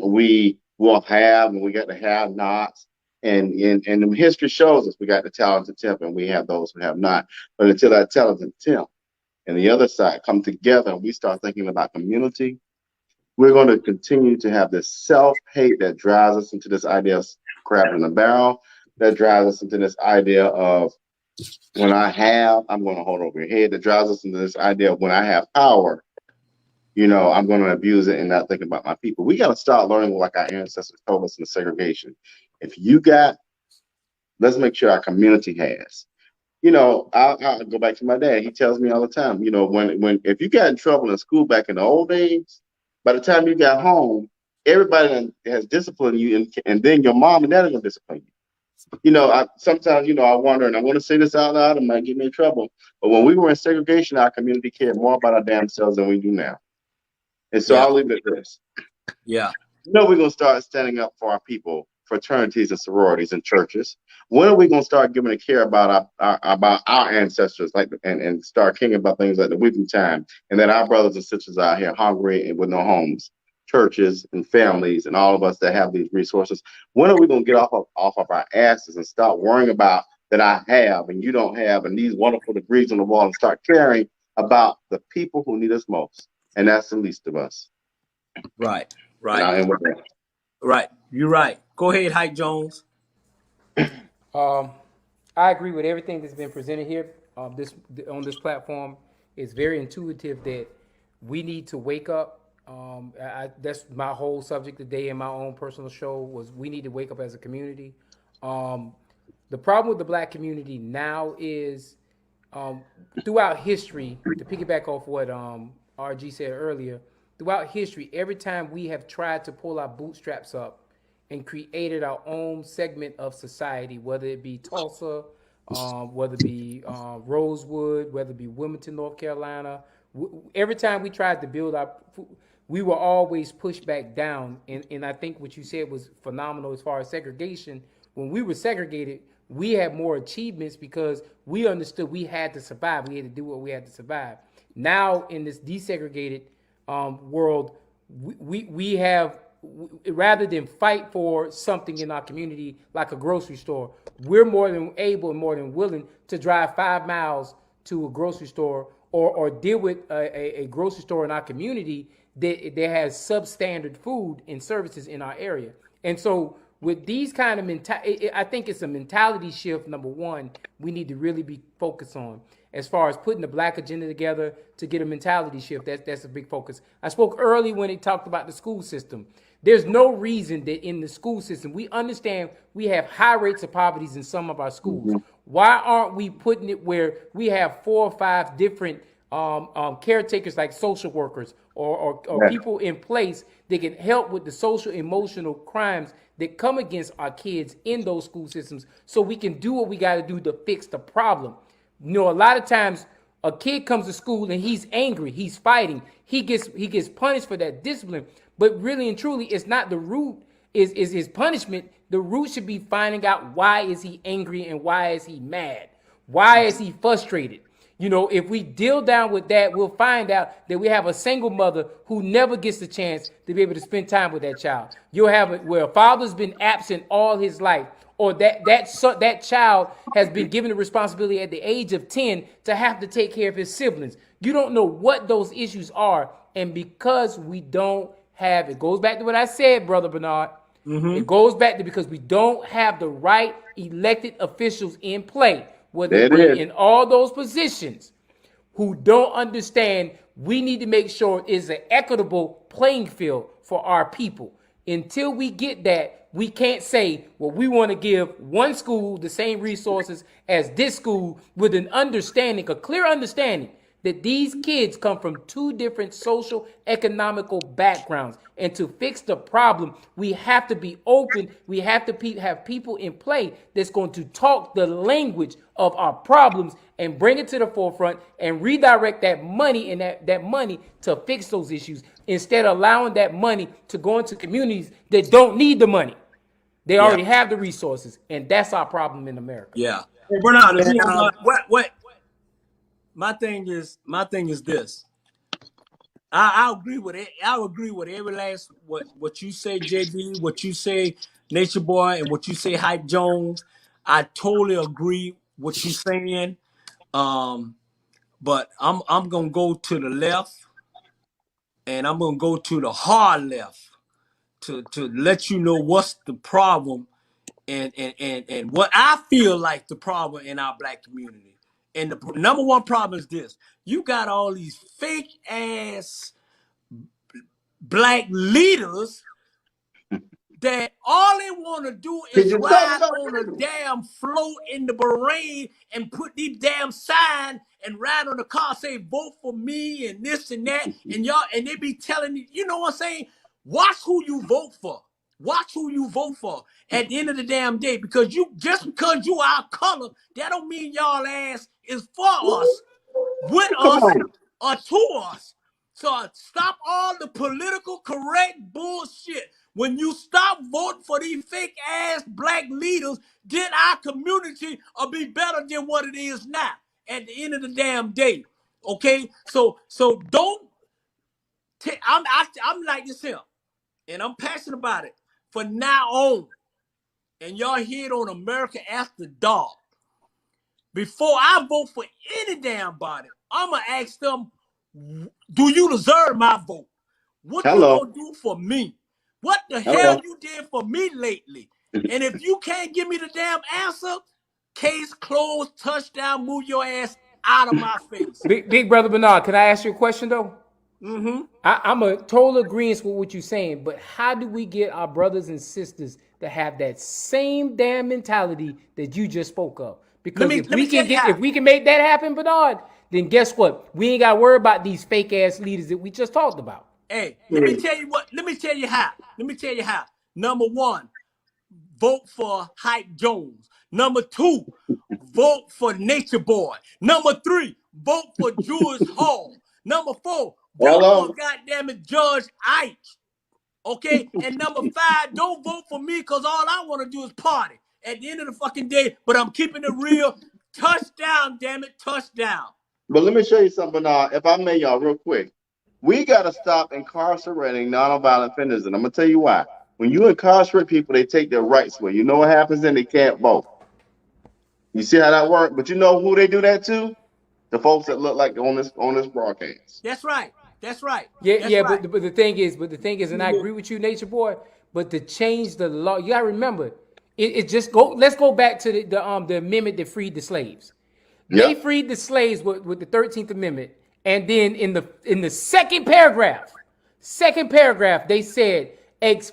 we will have, and we got the have-nots. And history shows us we got the talented temp and we have those who have not. But until that talented temp and the other side come together and we start thinking about community, we're going to continue to have this self-hate that drives us into this idea of crab in a barrel, that drives us into this idea of when I have, I'm going to hold over your head, that drives us into this idea of when I have power, I'm going to abuse it and not think about my people. We got to start learning like our ancestors told us in the segregation. If you got, let's make sure our community has. I'll go back to my dad. He tells me all the time, when if you got in trouble in school back in the old days, by the time you got home, everybody has disciplined you, and then your mom and dad are going to discipline you. Sometimes, I wonder, and I want to say this out loud, it might get me in trouble, but when we were in segregation, our community cared more about our damn selves than we do now. And so I'll leave it at this. Yeah. We're going to start standing up for our people, fraternities and sororities and churches. When are we going to start giving a care about our ancestors, and start caring about things like the weeping time, and that our brothers and sisters out here hungry and with no homes, churches and families, and all of us that have these resources? When are we going to get off of our asses and stop worrying about that I have and you don't have, and these wonderful degrees on the wall, and start caring about the people who need us most, and that's the least of us. Right. Right. You're right. Go ahead, Hype Jones. I agree with everything that's been presented here. On this platform, it's very intuitive that we need to wake up. That's my whole subject today in my own personal show, was we need to wake up as a community. The problem with the Black community now is throughout history, to piggyback off what RG said earlier, throughout history, every time we have tried to pull our bootstraps up and created our own segment of society, whether it be Tulsa, whether it be Rosewood, whether it be Wilmington, North Carolina, every time we tried to build we were always pushed back down. And I think what you said was phenomenal as far as segregation. When we were segregated, we had more achievements because we understood we had to survive. We had to do what we had to survive. Now in this desegregated world, we have, rather than fight for something in our community like a grocery store, we're more than able and more than willing to drive 5 miles to a grocery store or deal with a grocery store in our community that has substandard food and services in our area. And so with these kind of I think it's a mentality shift, number one, we need to really be focused on. As far as putting the Black agenda together to get a mentality shift, that's a big focus. I spoke early when it talked about the school system. There's no reason that in the school system, we understand we have high rates of poverty in some of our schools. Why aren't we putting it where we have 4 or 5 different caretakers, like social workers or people in place that can help with the social emotional crimes that come against our kids in those school systems, so we can do what we got to do to fix the problem. A lot of times a kid comes to school and he's angry, he's fighting, he gets punished for that discipline. But really and truly, it's not the root is his punishment. The root should be finding out why is he angry and why is he mad? Why is he frustrated? If we deal down with that, we'll find out that we have a single mother who never gets the chance to be able to spend time with that child. You'll have it where a father's been absent all his life, or that child has been given the responsibility at the age of 10 to have to take care of his siblings. You don't know what those issues are, and because we don't have, it goes back to what I said, Brother Bernard. It goes back to because we don't have the right elected officials in play, whether they're in all those positions, who don't understand we need to make sure it's an equitable playing field for our people. Until we get that, we can't say, well, we want to give one school the same resources as this school with an understanding, a clear understanding that these kids come from two different social, economical backgrounds. And to fix the problem, we have to be open. We have to have people in play that's going to talk the language of our problems and bring it to the forefront and redirect that money and that money to fix those issues instead of allowing that money to go into communities that don't need the money. They already have the resources, and that's our problem in America. Yeah. Hey, Bernard, if you What? My thing is this. I agree with it. I agree with every last what you say, JB, what you say, Nature Boy, and what you say, Hype Jones. I totally agree what you're saying. But I'm gonna go to the left, and I'm gonna go to the hard left to let you know what's the problem and what I feel like the problem in our black community. And the number one problem is this: you got all these fake ass black leaders that all they want to do is ride on a damn float in the parade and put these damn signs and ride on the car, say vote for me and this and that, and y'all, and they be telling you know what I'm saying? Watch who you vote for. Watch who you vote for at the end of the damn day, because because you our color, that don't mean y'all ass is for us, with us, or to us. So stop all the political correct bullshit. When you stop voting for these fake ass black leaders, then our community will be better than what it is now at the end of the damn day. Okay? So don't I'm like this here, and I'm passionate about it for now on. And y'all hear it on America After Dark. Before I vote for any damn body, I'ma ask them, do you deserve my vote? What you gonna do for me? What the hell you did for me lately? And if you can't give me the damn answer, case closed, touchdown, move your ass out of my face. Big Brother Bernard, can I ask you a question though? Mm-hmm. I'm a total agreement with what you're saying, but how do we get our brothers and sisters to have that same damn mentality that you just spoke of? Because if we can make that happen, Bernard, then guess what? We ain't got to worry about these fake ass leaders that we just talked about. Hey, let me tell you what. Let me tell you how. Number one, vote for Hype Jones. Number two, vote for Nature Boy. Number three, vote for Julius Hall. Number four, vote for goddammit Judge Ike. Okay? And number five, don't vote for me because all I want to do is party at the end of the fucking day, but I'm keeping it real. Touchdown, damn it, touchdown. But let me show you something, if I may, y'all, real quick. We got to stop incarcerating nonviolent offenders, and I'm going to tell you why. When you incarcerate people, they take their rights away. You know what happens then? They can't vote. You see how that works? But you know who they do that to? The folks that look like on this broadcast. That's right. That's right. Yeah. Right. But the thing is, and I agree with you, Nature Boy. But to change the law, you gotta remember, it just go. Let's go back to the amendment that freed the slaves. They freed the slaves with the 13th Amendment, and then in the second paragraph, they said,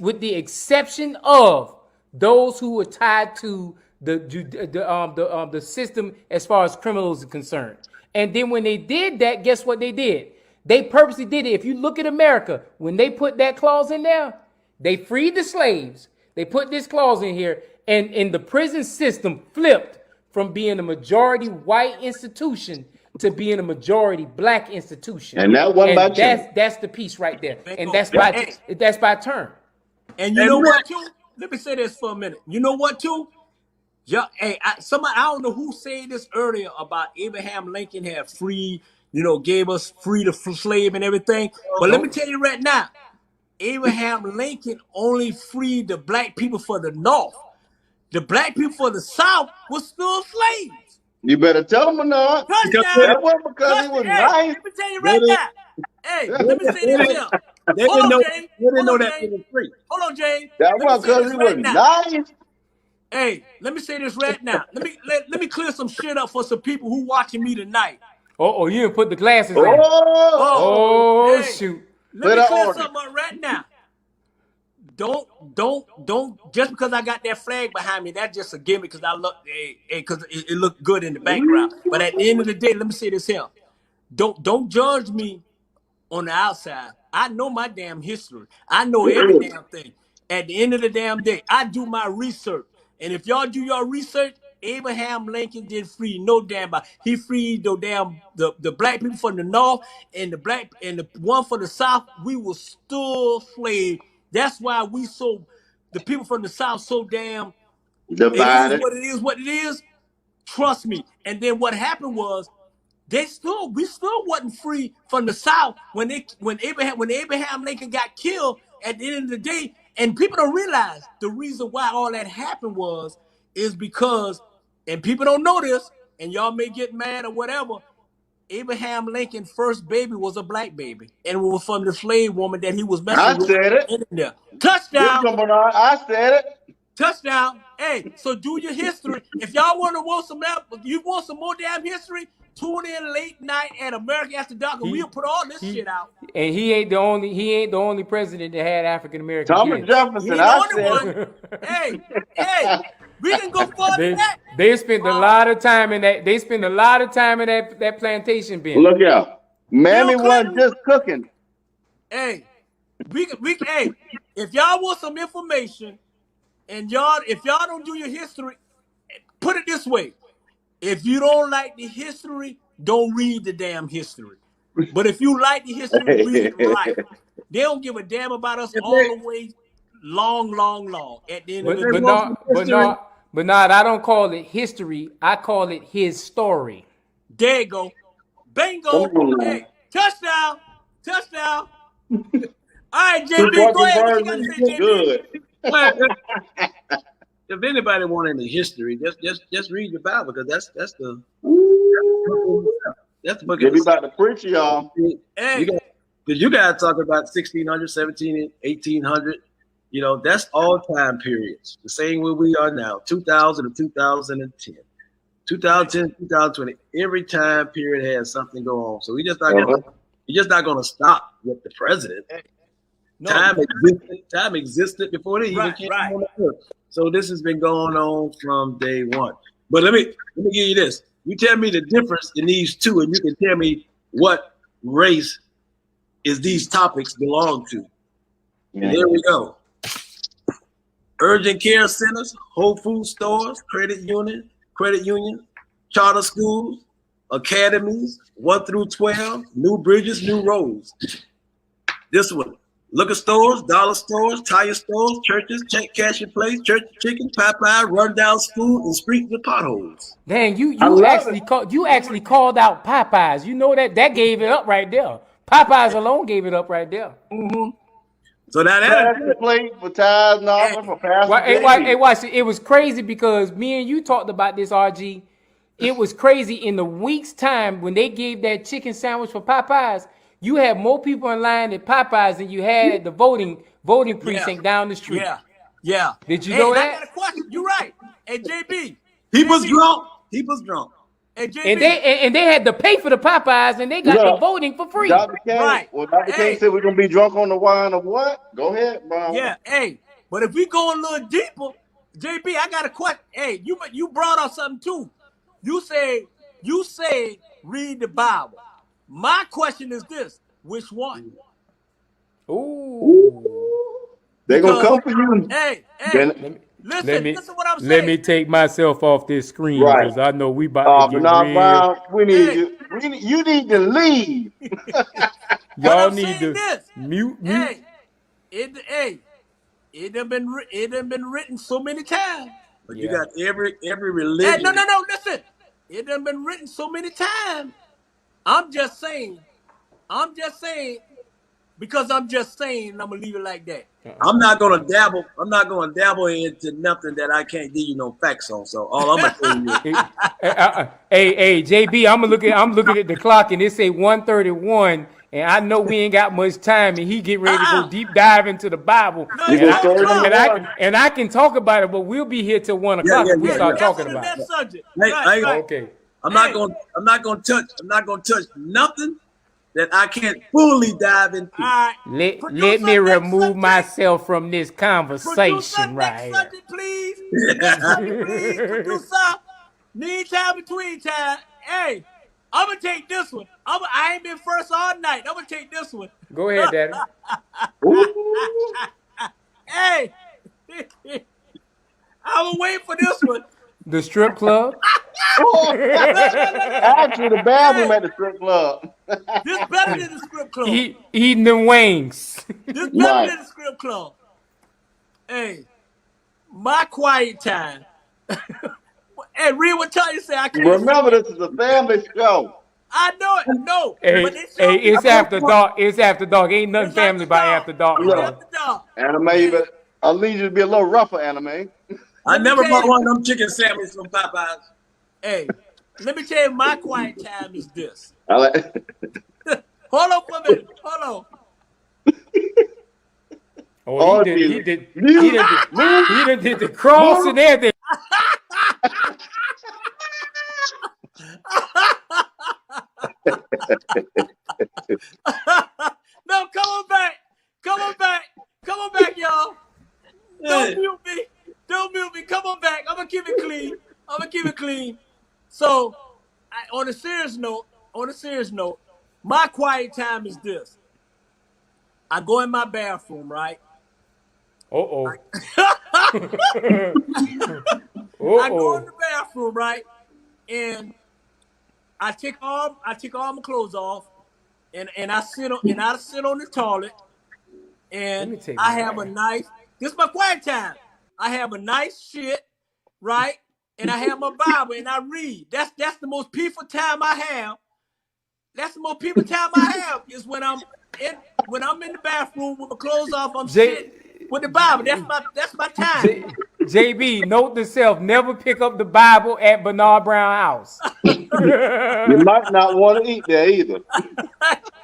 with the exception of those who were tied to the system as far as criminals are concerned. And then when they did that, guess what they did? They purposely did it. If you look at America, when they put that clause in there, they freed the slaves. They put this clause in here, and the prison system flipped from being a majority white institution to being a majority black institution. And that wasn't by chance. That's the piece right there. And that's by turn. And you know what, too? Let me say this for a minute. You know what, too? Yeah, hey, I don't know who said this earlier about Abraham Lincoln had free, gave us free the slave and everything. But let me tell you right now, Abraham Lincoln only freed the black people for the North. The black people for the South was still slaves. You better tell them or not. That wasn't because he was nice. Let me tell you right now. Hey, let me say this here. They didn't know that it was free. Hold on, Jay. That wasn't because he was nice. Hey, let me say this right now. Let me clear some shit up for some people who watching me tonight. Oh, you didn't put the glasses on. Oh, shoot. Let me clear something up right now. don't just because I got that flag behind me, that's just a gimmick because I look because it looked good in the background. But at the end of the day, let me say this here. Don't judge me on the outside. I know my damn history. I know every damn thing. At the end of the damn day, I do my research. And if y'all do your research, Abraham Lincoln did free no damn body. He freed the black people from the north and the one for the south. We were still slaves. That's why the people from the south so damn Divided. It is what it is. Trust me. And then what happened was we still wasn't free from the south when Abraham Lincoln got killed at the end of the day. And people don't realize the reason why all that happened is because, and people don't know this, and y'all may get mad or whatever, Abraham Lincoln's first baby was a black baby, and it was from the slave woman that he was messing with. I said it. In there. Touchdown. I said it. Touchdown. Hey, so do your history. If y'all want some more damn history, tune in late night at America After Dark, and we'll put all this shit out. And he ain't the only president that had African American Thomas kids. Jefferson, I said Hey, we can go further than that. They spent a lot of time in that. They spent a lot of time in that plantation bin. Look out. Mammy wasn't just cooking. Hey, hey, if y'all want some information, and if y'all don't do your history, put it this way. If you don't like the history, don't read the damn history. But if you like the history, read it right. They don't give a damn about us all the way long. At the end of the day. Bernard, I don't call it history. I call it his story. There you go. Bingo. Hey, touchdown. All right, JB, go ahead. What you got to say, JB? Good. If anybody want any history, just read the Bible, because that's the book. We about to preach, y'all. Hey. Because you guys talk about 1600, 1700, 1800. You know, that's all time periods. The same way we are now, 2000 to 2010. 2010, 2020. Every time period has something go on. So you're just not going to stop with the president. No. Time existed before they even came on the earth. So this has been going on from day one. But let me give you this. You tell me the difference in these two, and you can tell me what race is these topics belong to. And here we go. Urgent care centers, Whole Food stores, credit union, charter schools, academies, 1 through 12, new bridges, new roads. This one. Liquor stores, dollar stores, tire stores, churches, check cashing place, church chicken, Popeye, rundown school, and streets with potholes. Dang, you actually called out Popeyes. You know that gave it up right there. Popeyes alone gave it up right there. Mm-hmm. So now that plate for tires and all for Pastor Hey, watch it. It was crazy because me and you talked about this, RG. It was crazy in the week's time when they gave that chicken sandwich for Popeyes. You had more people in line at Popeyes than you had at the voting precinct down the street. Yeah. Did you know that? I got a question. You're right. Hey, JB. He was drunk. Hey, JB. And they had to pay for the Popeyes, and they got the voting for free. Dr. King, right. Well, Dr. King said we're going to be drunk on the wine of what? Go ahead, bro. Yeah, hey. But if we go a little deeper, JB, I got a question. Hey, you brought up something too. You say read the Bible. My question is this: which one? Ooh. They're going to come for you. Hey. Listen what I'm saying. Let me take myself off this screen because I know we about to get real. Brown, we need you. You need to leave. Y'all need to mute. It done been written so many times. But you got every religion. Hey, no. Listen, it done been written so many times. I'm just saying, because I'm just saying, I'm gonna leave it like that. I'm not gonna dabble into nothing that I can't give you no facts on. So all I'm gonna tell you. Hey, JB, I'm looking at the clock and it say 1:31, and I know we ain't got much time, and he get ready to go deep dive into the Bible. And I can talk about it, but we'll be here till 1 o'clock if we start talking about it. Okay. I'm not gonna touch nothing that I can't fully dive into. All right. Let Producer, me next remove subject. myself from this Producer, conversation right next here. subject, please. Next subject, please. Producer, meantime, between time. Hey, I'm gonna take this one. I ain't been first all night. I'm gonna take this one. Go ahead, Daddy. Ooh. Hey, I'm gonna wait for this one. The strip club. Oh, Look. actually, the bathroom Hey, at the strip club. this better than the script club. Eating them wings. This better Right. than the script club. Hey, my quiet time. Hey, read what Tanya said. I can't. Remember, this is a family show. I know it. No, Hey, but they showed me. it's after dark. It's after dark. Ain't nothing It's family by after dark, It's Look. man. after dark. Anime, but I'll need you to be a little rougher, anime. I never tell bought you- one of them chicken sandwiches from Popeyes. Hey, let me tell you, my quiet time is this. I like. Hold on for a minute. Hold Oh, he Jesus. did the cross and everything. on. No, come on back. Come on back. Come on back, y'all. Don't mute me. Don't mute me. Come on back. I'm gonna keep it clean. I'm gonna keep it clean. So, on a serious note, my quiet time is this. I go in my bathroom, right? Uh-oh. I go Uh-oh. in the bathroom, right? And I take all my clothes off, and I sit on the toilet, Let me and take I my have a bag. nice. This is my quiet time. I have a nice shit, right? And I have my Bible and I read. That's the most peaceful time I have. That's the most peaceful time I have is when I'm in the bathroom with my clothes off. I'm sitting with the Bible. That's my time. JB, note to self, never pick up the Bible at Bernard Brown house. You might not want to eat there either.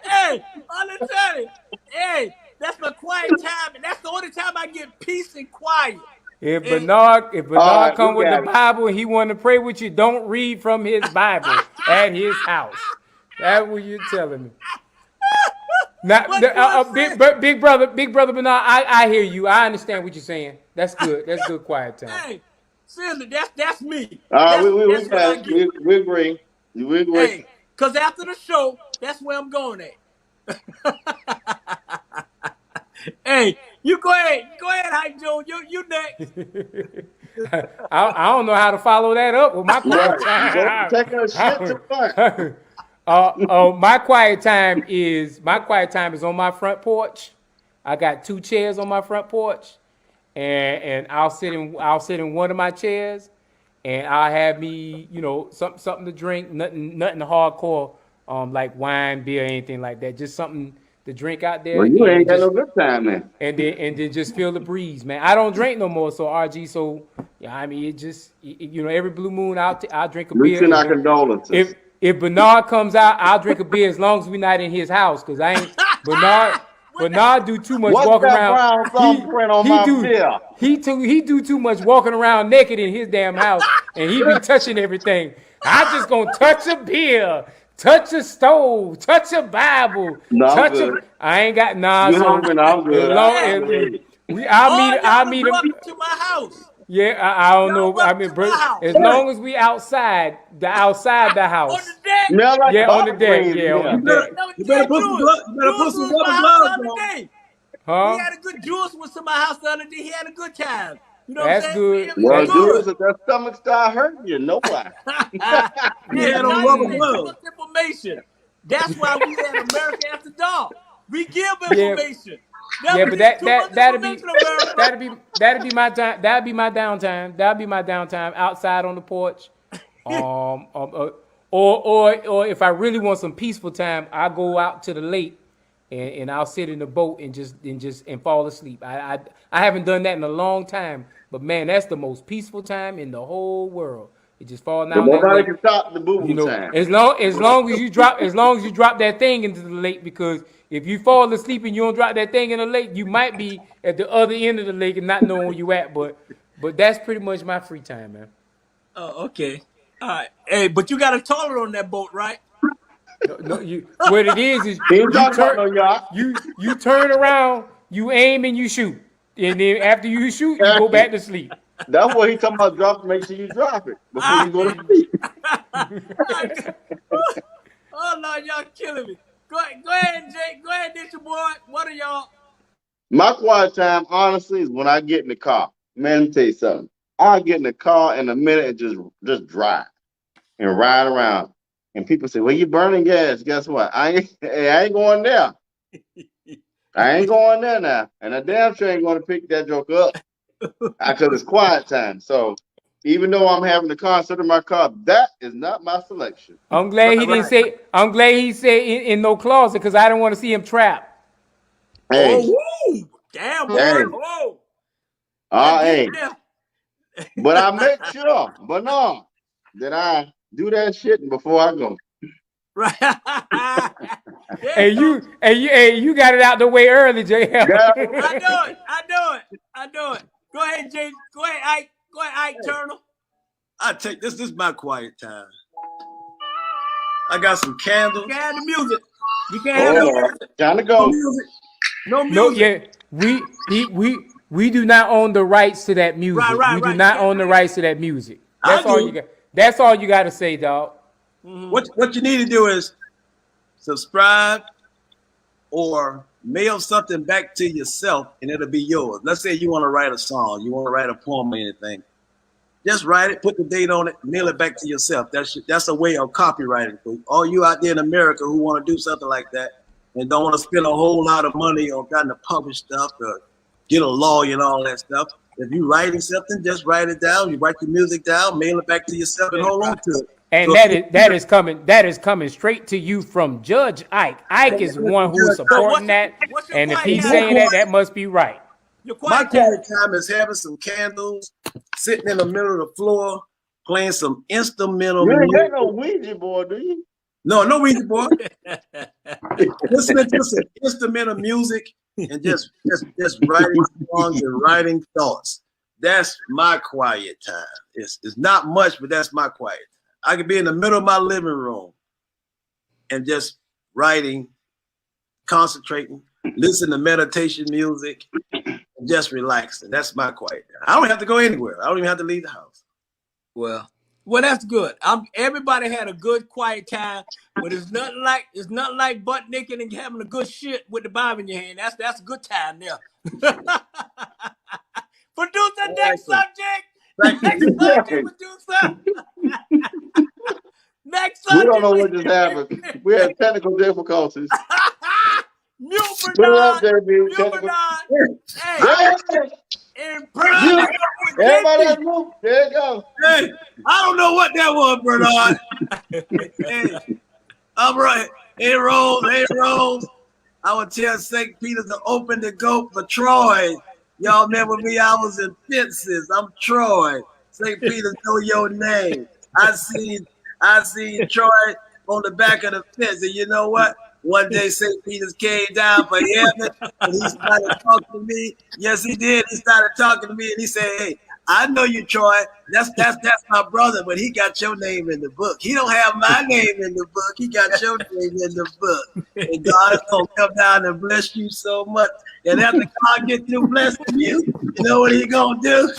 Hey, I'm gonna tell you. Hey, that's my quiet time, and that's the only time I get peace and quiet. If And- Bernard right, come we with the got it. Bible and he want to pray with you, don't read from his Bible at his house. That's what you're telling me. Now, big brother Bernard, I hear you. I understand what you're saying. That's good. That's good quiet time. Hey, seriously, that's me. All right, we That's what I got get. it. We agree. We agree. Hey, cause after the show, that's where I'm going at. Hey, you go ahead, Hype Joe. You next. I don't know how to follow that up with my quiet Right. Go time. take a shit to fun. My quiet time is on my front porch. I got 2 chairs on my front porch, and I'll sit in one of my chairs, and I'll have me, something to drink, nothing hardcore, like wine, beer, anything like that. Just something to drink out there. Well, you and ain't got just- no good time, man. and then just feel the breeze, man. I don't drink no more, so RG. So yeah, I mean, every blue moon I'll drink a We beer. send our condolences. If Bernard comes out, I'll drink a beer as long as we're not in his house, cause I ain't Bernard do too much What's walking that around. brown thumbprint on my beer? He do too much walking around naked in his damn house, and he be touching everything. I just gonna touch a beer. Touch a stove, touch a Bible, No, I'm touch good. I ain't got nah. You So hungry? No, I'm good. as long I'll meet him. Welcome to my house. Yeah, I don't Y'all know. I welcome mean, to bro, my house. as long as we outside the On house. the deck. Smell like Yeah, on the collard deck. greens Yeah, in on here. the deck. No, You better put some Jules. you better put Jules some was rubber my house the gloves other on. day. Huh? He had a good Jules was to my house the other day. He had a good time. You know That's what I'm saying? good. Well, It was Jules, good. if that stomach start hurting, you know why. He had on Now rubber you say gloves. too much information. That's why we had America After Dark. We give Yeah. information. Yeah, but Too much that'll be information, America. that'll be my time. That'll be my downtime. That'll be my downtime outside on the porch. Or if I really want some peaceful time, I go out to the lake and I'll sit in the boat and fall asleep. I haven't done that in a long time, but man, that's the most peaceful time in the whole world. It just falling But out. That nobody lake. can stop the boo-boo You know, time. as long as you drop that thing into the lake, because if you fall asleep and you don't drop that thing in the lake, you might be at the other end of the lake and not knowing where you at. But that's pretty much my free time, man. Oh, okay. All right. Hey, but you got a toilet on that boat, right? What it is He ain't talking about no yacht. you turn around, you aim and you shoot, and then after you shoot, you go back to sleep. That's what he talking about. Drop. Make sure you drop it before you go to sleep. Oh no, y'all killing me. Go ahead, Jake. Go ahead, this your boy. What are y'all? My quiet time, honestly, is when I get in the car. Man, let me tell you something. I'll get in the car in a minute and just drive and ride around. And people say, "Well, you burning gas." Guess what? I ain't going there. I ain't going there now. And I damn sure ain't going to pick that joke up because it's quiet time. So even though I'm having the concert in my car, that is not my selection. I'm glad he didn't say. I'm glad he said in no closet because I don't want to see him trapped. Hey, woo! Damn, boy. Hey. Oh. hey. But I make sure, but no, that I do that shit before I go. Right. Hey, you got it out the way early, JL. I do it. Go ahead, Jay. Go ahead, Ike. Go ahead, Ike Turner. I take this. This is my quiet time. I got some candles. You can't have the music. You can't have the music. Time to No go. music. No music. No, yeah, we do not own the rights to that music. Right, we do right. not own the rights to that music. I That's all do. you got. That's all you got to say, dog. What you need to do is subscribe or mail something back to yourself, and it'll be yours. Let's say you want to write a song, you want to write a poem or anything. Just write it, put the date on it, mail it back to yourself. That's a way of copywriting for all you out there in America who want to do something like that and don't want to spend a whole lot of money on trying to publish stuff or get a lawyer and all that stuff. If you're writing something, just write it down. You write your music down, mail it back to yourself, and hold on to it. And So that is coming straight to you from Judge Ike. Ike is one who is supporting that, what's your and if quiet he's time? saying that, that must be right. Your my quiet time. quiet time is having some candles, sitting in the middle of the floor, playing some instrumental You ain't music. got no Ouija board, do you? No Ouija board. Listening to some instrumental music and just writing songs and writing thoughts. That's my quiet time. It's not much, but that's my quiet time. I could be in the middle of my living room and just writing, concentrating, listen to meditation music, and just relaxing. That's my quiet time. I don't have to go anywhere. I don't even have to leave the house. Well, that's good. Everybody had a good quiet time, but it's nothing like butt naked and having a good shit with the Bible in your hand. That's a good time there. Producer, next subject. Next subject, producer. Next We subject. don't know what just happened. We had technical difficulties. Mute Put it up Bernard. there, Mute dude. Technical. Bernard. Hey, Yeah. in person. Everybody else move. There you go. Hey, I don't know what that was, Bernard. Hey, all right. Hey, Rose. I would tell St. Peter to open the goat for Troy. Y'all remember me? I was in fences. I'm Troy. St. Peter, know your name. I seen Troy on the back of the fence. And you know what? One day St. Peter's came down for heaven and he started talking to me. Yes, he did. He started talking to me and he said, "Hey, I know you, Troy. That's my brother, but he got your name in the book. He don't have my name in the book. He got your name in the book. And God is gonna come down and bless you so much. And after God get through blessing you, you know what he gonna do?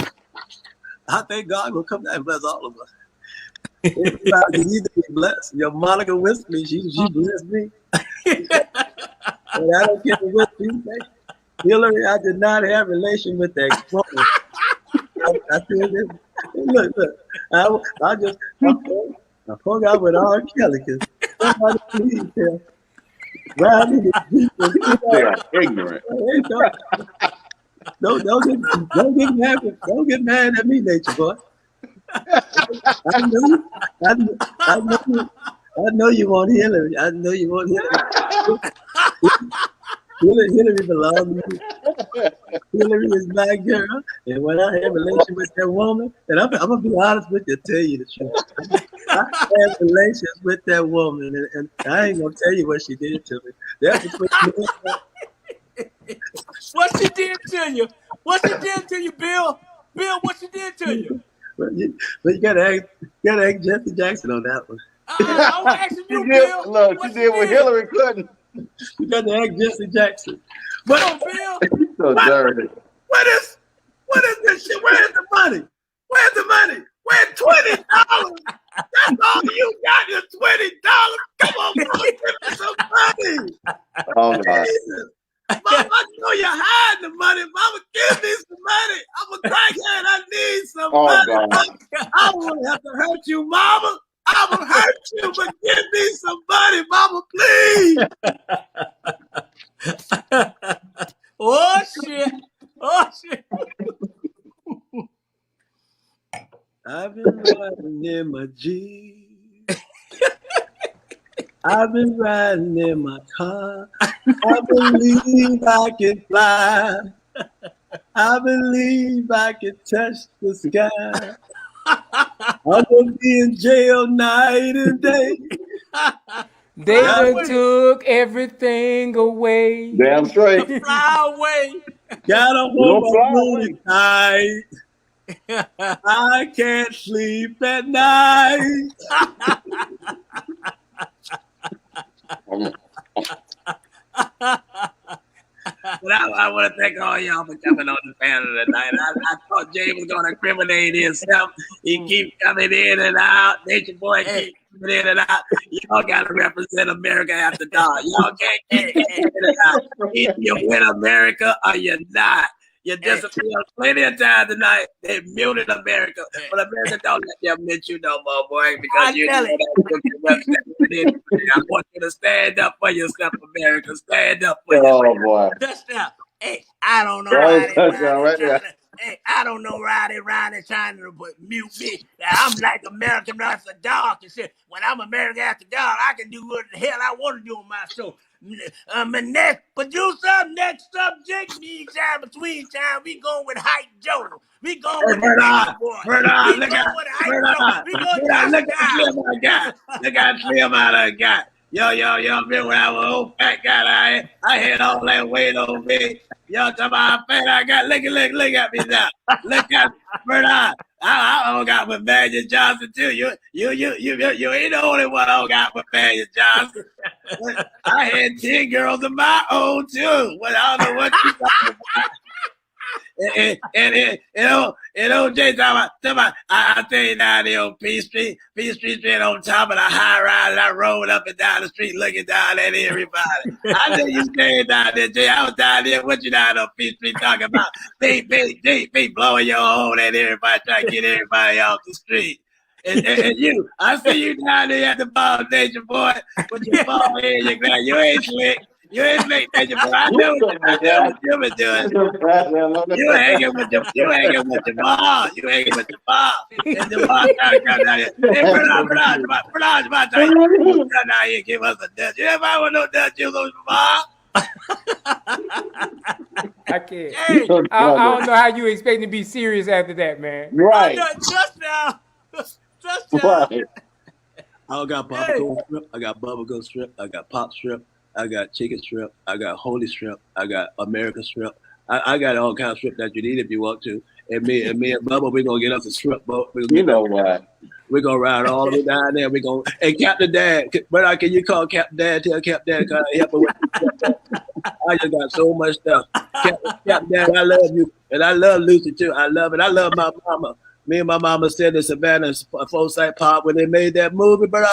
I think God will come down and bless all of us. Everybody needs to be blessed. Your Monica Whispers, she blessed me. And I don't care what you say. Hillary, I did not have relation with that woman. I feel this. Look. I hung out with R. Kelly because somebody please tell. Rodney, They are ignorant. Don't get mad at me, Nature Boy. I know you want Hillary. I know you want Hillary. Hillary belongs to me. Hillary is my girl, and when I have a relationship with that woman, and I'm gonna be honest with you, tell you the truth. I have relations with that woman, and I ain't gonna tell you what she did to me. That's What she did to you? What she did to you, Bill? Bill, what she did to you? But you gotta ask Jesse Jackson on that one. I'm asking you, She Bill. did, look, What she did with Hillary Clinton. You got to ask Jesse Jackson. Come But on, Bill. So dirty. what is this shit? Where's the money? Where's the money? Where's $20? That's all you got is $20. Come on, mama, give me some money. Oh God. Jesus. Mama, I know you're hiding the money. Mama, give me some money. I'm a crackhead. I need some Oh money. God. I won't have to hurt you, Mama. I will hurt you, but give me some money, Mama, please. Oh shit. Oh shit. I've been riding in my Jeep. I've been riding in my car. I believe I can fly. I believe I can touch the sky. I'm gonna be in jail night and day. They done took everything away. Damn straight. Fly away. Gotta We'll hold fly my booty tight. I can't sleep at night. But I want to thank all y'all for coming on the panel tonight. I thought Jay was going to incriminate himself. He keeps coming in and out. Nature Boy keeps coming in and out. Y'all got to represent America after dark. Y'all can't keep coming in and out. Either you're with America or you're not. You disappeared plenty of times tonight. They muted America, but America don't let them mute you no more, boy, because you know that. I want you to stand up for yourself, America. Stand up for yourself. Oh boy. Touchdown. Hey, I don't know That was Ronnie touchdown right there. Hey, I don't know Ronnie trying to mute me. I'm like American after dark and shit. When I'm American after dark, I can do what the hell I want to do on my show. My next producer, next subject, meantime, between time, we going with Hype Joe. We going with the boy. Bernard, We look going at with Hype Joe. We going Bernard, look to at Slim I got. Look at Slim I got. Yo, remember when I was an old fat guy, I had all that weight on me. Yo, talking about how fat I got. Look at me now. Look at Bernard. I got with Magic Johnson too. You ain't the only one I got with Magic Johnson. I had 10 girls of my own too. Well, I don't know what you talking about. And OJ talking about, I tell you now, there on P Street on top of the high rise, and I rolled up and down the street looking down at everybody. I knew you stayed down there, Jay. I was down there. What you down on P Street talking about? Be blowing your horn at everybody, trying to get everybody off the street. And you, I see you down there at the ball, Nature Boy, with your ball head, you ain't slick. You ain't slick, Nature Boy. I know what you been doing. You hanging with your ball. You hanging with the ball. And the ball trying to come down here. Hey, Bernard, come down here, give us a Dutch. You ever want no Dutch, you lose the ball? I can't. Hey, I don't know how you expect to be serious after that, man. Right. touchdown. Right. I got popcorn strip. I got bubblegum strip. I got pop strip. I got chicken strip. I got holy strip. I got American strip. I got all kinds of strip that you need if you want to. And me and Bubba, we're gonna get us a strip boat. You know what? We're gonna ride all the way down there. We're gonna Captain Dad. But can you call Captain Dad? Tell Captain Dad help me with I just got so much stuff. Captain Dad, I love you. And I love Lucy too. I love it. I love my mama. Me and my mama said in Savannah Forsyth Park when they made that movie, bro.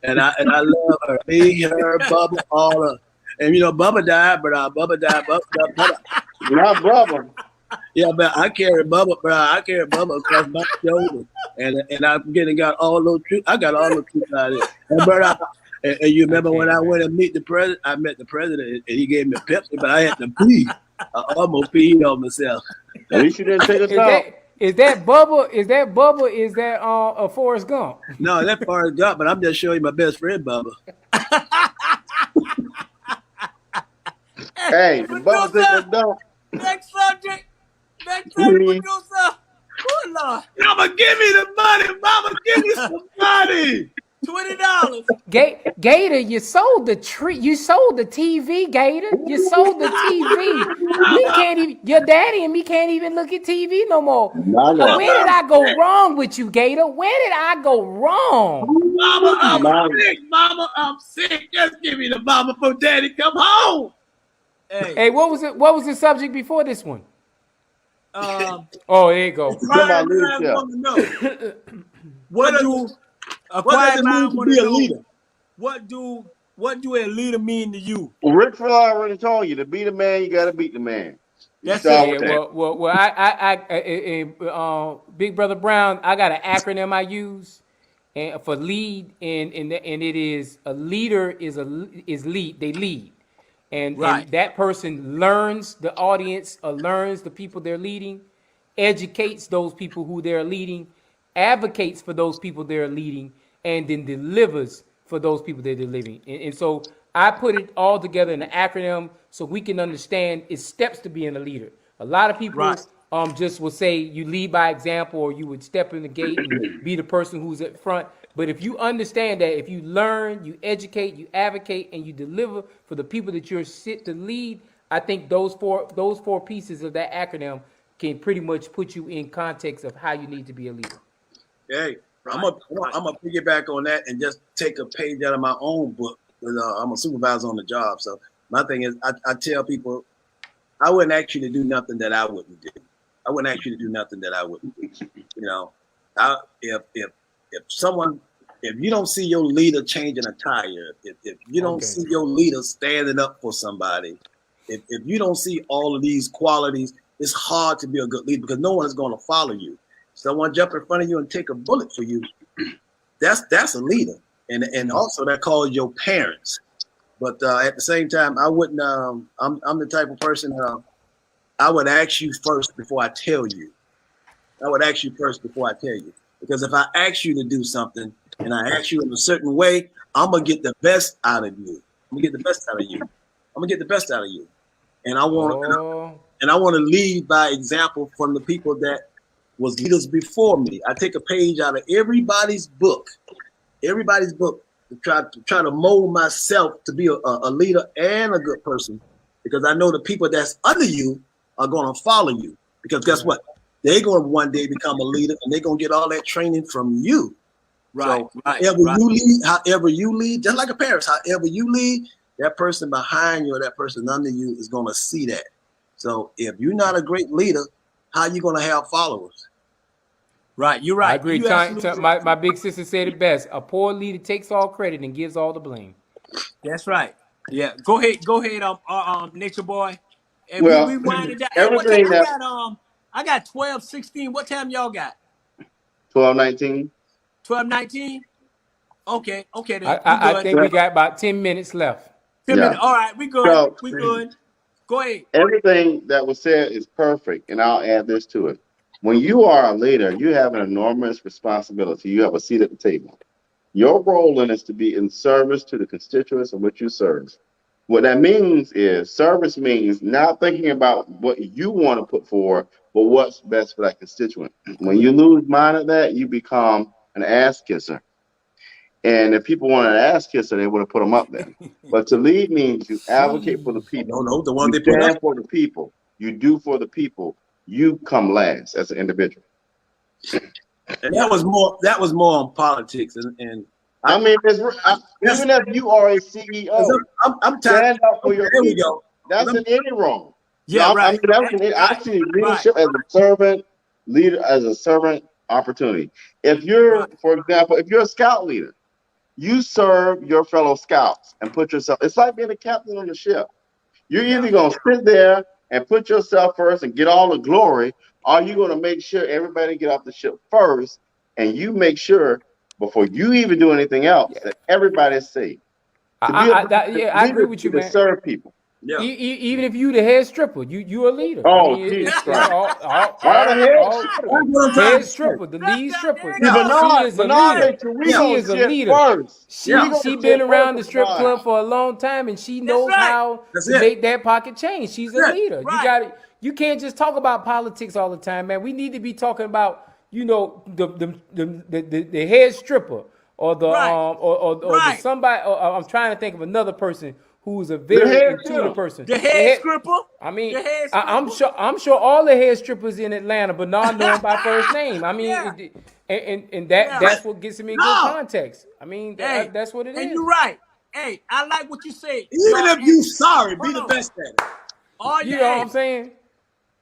And I love her. Me, her, Bubba, all of. And you know, Bubba died, but Bubba died. Bubba. Not brother. Yeah, but I carry Bubba, bro. I carry Bubba across my shoulder, and I'm got all those troops. I got all those troops out of there. And bro, and you remember when I went and meet the president? I met the president, and he gave me Pepsi, but I had to pee. I almost peed on myself. At least you didn't take a dump. Is that Bubba? Is that a Forrest Gump? No, that's Forrest Gump, but I'm just showing you my best friend, Bubba. Hey, the Bubba took a dump. Next subject. Next producer. Oh, Lord. Mama, give me the money. Mama, give me some money. $20. Gator, you sold the tree. You sold the TV, Gator. You sold the TV. We can't even. Your daddy and me can't even look at TV no more. My Lord. Where did I go wrong with you, Gator? Where did I go wrong? Mama, I'm My- sick. Mama, I'm sick. Just give me the mama for daddy. Come home. Hey, what was it? What was the subject before this one? um, Oh, there you go. Somebody Quiet leadership. mind wanna know. what do a What does quiet it mind mean to want be to a know? leader? What do a leader mean to you? Rick Flair already told you to be the man, you got to beat the man. You That's start it. with Yeah, that. Big Brother Brown, I got an acronym I use and for lead, and it is a leader is lead. They lead, and Right. that person learns the audience, learns the people they're leading, educates those people who they're leading, advocates for those people they're leading, and then delivers for those people they're delivering. And so I put it all together in an acronym so we can understand its steps to being a leader. A lot of people Right. just will say you lead by example, or you would step in the gate and be the person who's at front. But if you understand that, if you learn, you educate, you advocate, and you deliver for the people that you're set to lead, I think those four pieces of that acronym can pretty much put you in context of how you need to be a leader. Hey, I'm gonna piggyback on that and just take a page out of my own book. I'm a supervisor on the job, so my thing is, I tell people, I wouldn't ask you to do nothing that I wouldn't do. I wouldn't ask you to do nothing that I wouldn't do. You know, if you don't see your leader changing a tire, if you don't see your leader standing up for somebody, if you don't see all of these qualities, it's hard to be a good leader because no one is going to follow you. Someone jump in front of you and take a bullet for you, that's a leader. And also that calls your parents. But at the same time, I wouldn't. I'm the type of person. I would ask you first before I tell you. I would ask you first before I tell you, because if I ask you to do something and I ask you in a certain way, I'm gonna get the best out of you. I'm gonna get the best out of you. I'm gonna get the best out of you. And I want to lead by example from the people that was leaders before me. I take a page out of everybody's book to try to mold myself to be a leader and a good person, because I know the people that's under you are going to follow you, because guess what? They're going to one day become a leader and they're going to get all that training from you. Right. So however you lead, just like a parent, however you lead, that person behind you or that person under you is going to see that. So if you're not a great leader, how are you going to have followers? Right. You're right. I agree. You absolutely- My big sister said it best. A poor leader takes all credit and gives all the blame. That's right. Yeah. Go ahead, Nature Boy. And Well, we winded down. Hey, what everything time I got 12:16. What time y'all got? 12:19. 12:19? Okay, then. I think we got about 10 minutes left. 10 Yeah. minutes. All right, we good. So- We good. Go ahead. Everything that was said is perfect, and I'll add this to it. When you are a leader, you have an enormous responsibility. You have a seat at the table. Your role in is to be in service to the constituents in which you serve. What that means is service means not thinking about what you want to put forward, but what's best for that constituent. When you lose mind of that, you become an ass kisser. And if people want an ass kisser, they would have put them up there. But to lead means you advocate for the people. No, the one You they put stand up. for the people. You do for the people. You come last as an individual. And that was more on politics. And I mean, even if you are a CEO, I'm tired. stand up for your There we people. go. That's in any role. Yeah, right. I see leadership as a servant, leader as a servant opportunity. If you're, for example, if you're a scout leader, you serve your fellow scouts and put yourself. It's like being a captain on the ship. You're either going to sit there and put yourself first and get all the glory, or you're going to make sure everybody get off the ship first, and you make sure before you even do anything else that everybody's safe. I agree with you, man. To serve people. Yeah. Even if you the head stripper, you a leader. Oh, it's Jesus head stripper, the lead stripper. Yeah, She is a leader. She is a leader. First. She been around the strip club for a long time, and she knows right. how to make that pocket change. She's a leader. Right. You can't just talk about politics all the time, man. We need to be talking about, the head stripper or the Right. or the Right. somebody. I'm trying to think of another person who's a The very head intuitive chef. person. The head stripper. I mean, The head I'm stripper. I'm sure all the head strippers in Atlanta, but not know him by first name. I mean, Yeah. and Yeah. that's what gets me a good No, context. I mean, Hey, that's what it and is. you're right. Hey, I like what you say. even Y'all, if you sorry, be hold the on. best at it. All You you, know what hey, I'm saying?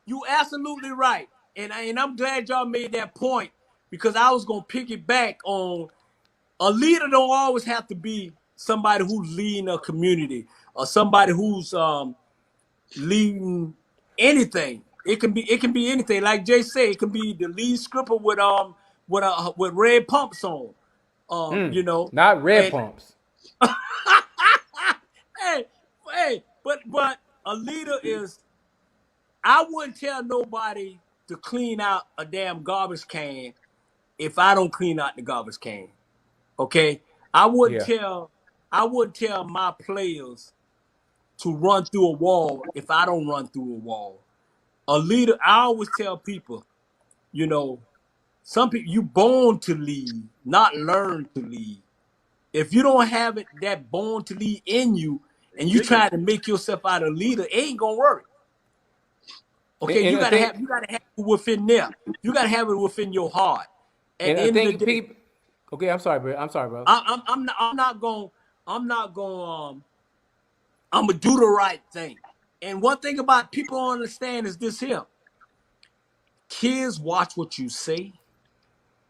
you absolutely right. And I'm glad y'all made that point because I was gonna pick it back on a leader don't always have to be somebody who's leading a community or somebody who's leading anything. It can be anything. Like Jay said, it can be the lead scripper with red pumps on. You know, Not red and pumps. hey, but a leader is. I wouldn't tell nobody to clean out a damn garbage can if I don't clean out the garbage can. Okay, I wouldn't Yeah. tell my players to run through a wall if I don't run through a wall. A leader, I always tell people, you know, some people you born to lead, not learn to lead. If you don't have it that born to lead in you, and you try to make yourself out a leader, it ain't gonna work. Okay, And I think you gotta have it within there. You gotta have it within your heart. At and the I end of the think day, people. Okay, I'm sorry, bro. I'm sorry, bro. I'm not going I'm gonna do the right thing. And one thing about people don't understand is this here. Kids watch what you say.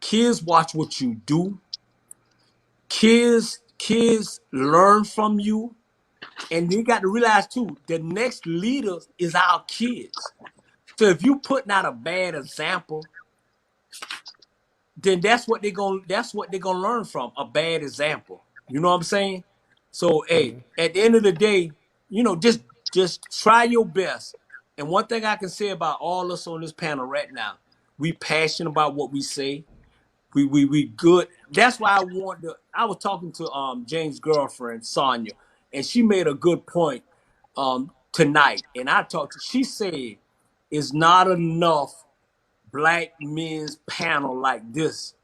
Kids watch what you do. Kids learn from you. And you got to realize too, the next leader is our kids. So if you putting out a bad example, then that's what they're gonna learn from, a bad example. You know what I'm saying? So hey, at the end of the day, just try your best. And one thing I can say about all us on this panel right now, we passionate about what we say. We good. That's why I was talking to James' girlfriend, Sonia, and she made a good point tonight. And she said it's not enough black men's panel like this.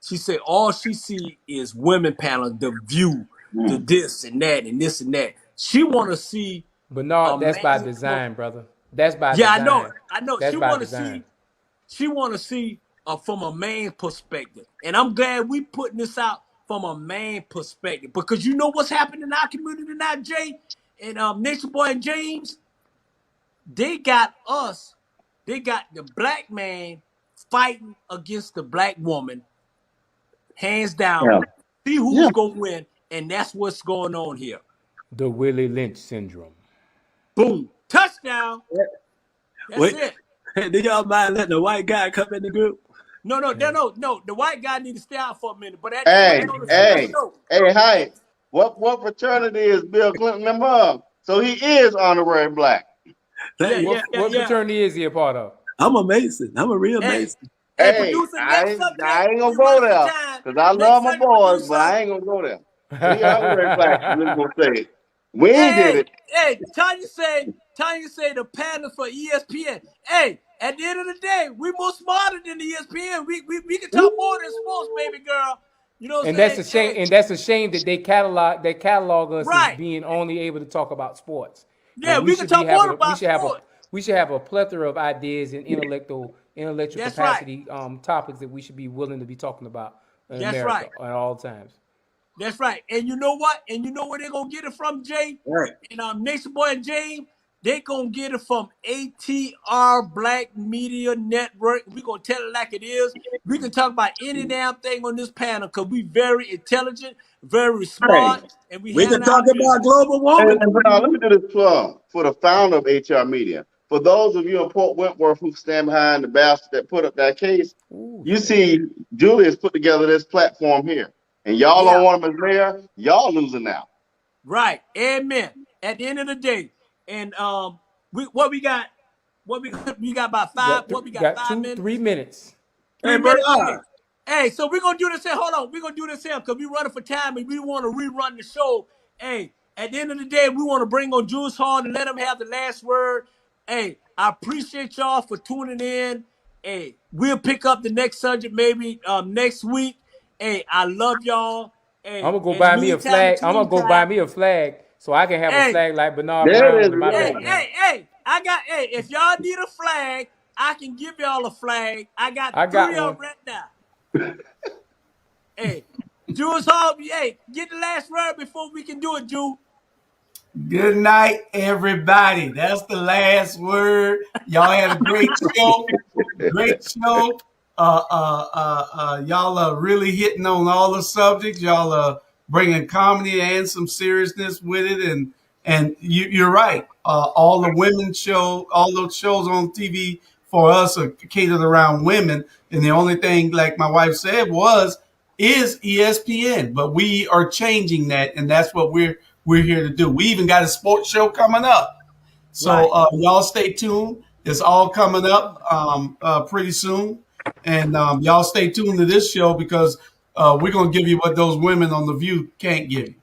She said all she see is women panel, the view, the this and that and this and that. She want to see But no, a that's by man. design, brother. That's by Yeah, I know it. design. I know. That's by design. She want to see from a man perspective, and I'm glad we putting this out from a man perspective because you know what's happening in our community now, Jay and Nation Boy and James. They got us. They got the black man fighting against the black woman, hands down. Yeah. See who's gonna win, and that's what's going on here. The Willie Lynch syndrome. Boom, touchdown. That's Wait, it. do y'all mind letting the white guy come in the group? No. The white guy need to stay out for a minute. But Hey, on a serious hey, note, hey, hi. What fraternity is Bill Clinton member of? So he is honorary black. yeah. What fraternity is he a part of? I'm a Mason. I'm a real Hey, Mason. hey, Hey, producer, I next ain't subject. gonna We go running for there time. because I Next love my subject, boys, but producer. I ain't gonna go there. He honorary black. I'm just gonna say it. We ain't did it. Hey, Tanya say the panel for ESPN. Hey, at the end of the day, we more smarter than the ESPN. We can talk more than sports, baby girl. You know what I'm And saying? that's a shame. And that's a shame that they catalog us as Right. being only able to talk about sports. Yeah, And we we can should be talk more having. about sports. We should have a plethora of ideas and intellectual That's right. capacity topics that we should be willing to be talking about in That's America right. at all times. That's right. And you know what? And you know where they're gonna get it from, Jay? Right. And Nation Boy and James, they gonna get it from ATR Black Media Network. We gonna tell it like it is. We can talk about any damn thing on this panel because we very intelligent, very smart, and we We can handle our talk business. about global warming. And let me do this for the founder of HR Media. For those of you in Port Wentworth who stand behind the bastard that put up that case, you see Julius put together this platform here. And y'all don't want him as mayor, y'all losing now. Right. Amen. At the end of the day. And we got about five. What we got 5 minutes? 3 minutes. 3 Hey, minutes. brother. Hey, so we're gonna do this here. Hold on, we're gonna do this here because we running for time and we want to rerun the show. Hey, at the end of the day, we want to bring on Jules Hall and let him have the last word. Hey, I appreciate y'all for tuning in. Hey, we'll pick up the next subject maybe next week. Hey, I love y'all. Hey, I'm gonna go in buy the me a meantime, flag. between I'm gonna go time- buy me a flag so I can have a Hey. flag like Bernard There it Brown is, in my right. background. I got, if y'all need a flag, I can give y'all a flag. I got I got 3 of one. them right now. Hey, Jules Hall, hey, get the last word before we can do it, Jew. Good night, everybody. That's the last word. Y'all had a great show. Great show. Y'all are really hitting on all the subjects. Y'all are bringing comedy and some seriousness with it. And you're right. All the women show, all those shows on TV for us are catered around women. And the only thing, like my wife said, is ESPN. But we are changing that, and that's what we're here to do. We even got a sports show coming up. So y'all stay tuned. It's all coming up pretty soon. And y'all stay tuned to this show because we're going to give you what those women on The View can't give you.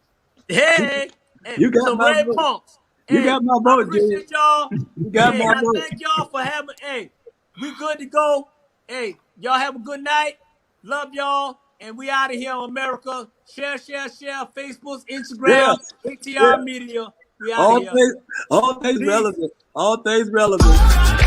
Hey, You got some my red vote. punks. You Hey, got my I vote, Junior. appreciate y'all. You got Hey, my I vote. thank y'all for having, hey, we good to go. Hey, y'all have a good night. Love y'all. And we out of here on America. Share, Facebook, Yeah, Instagram, yeah. ATR Media. We out of here. All things Peace. relevant. All things relevant.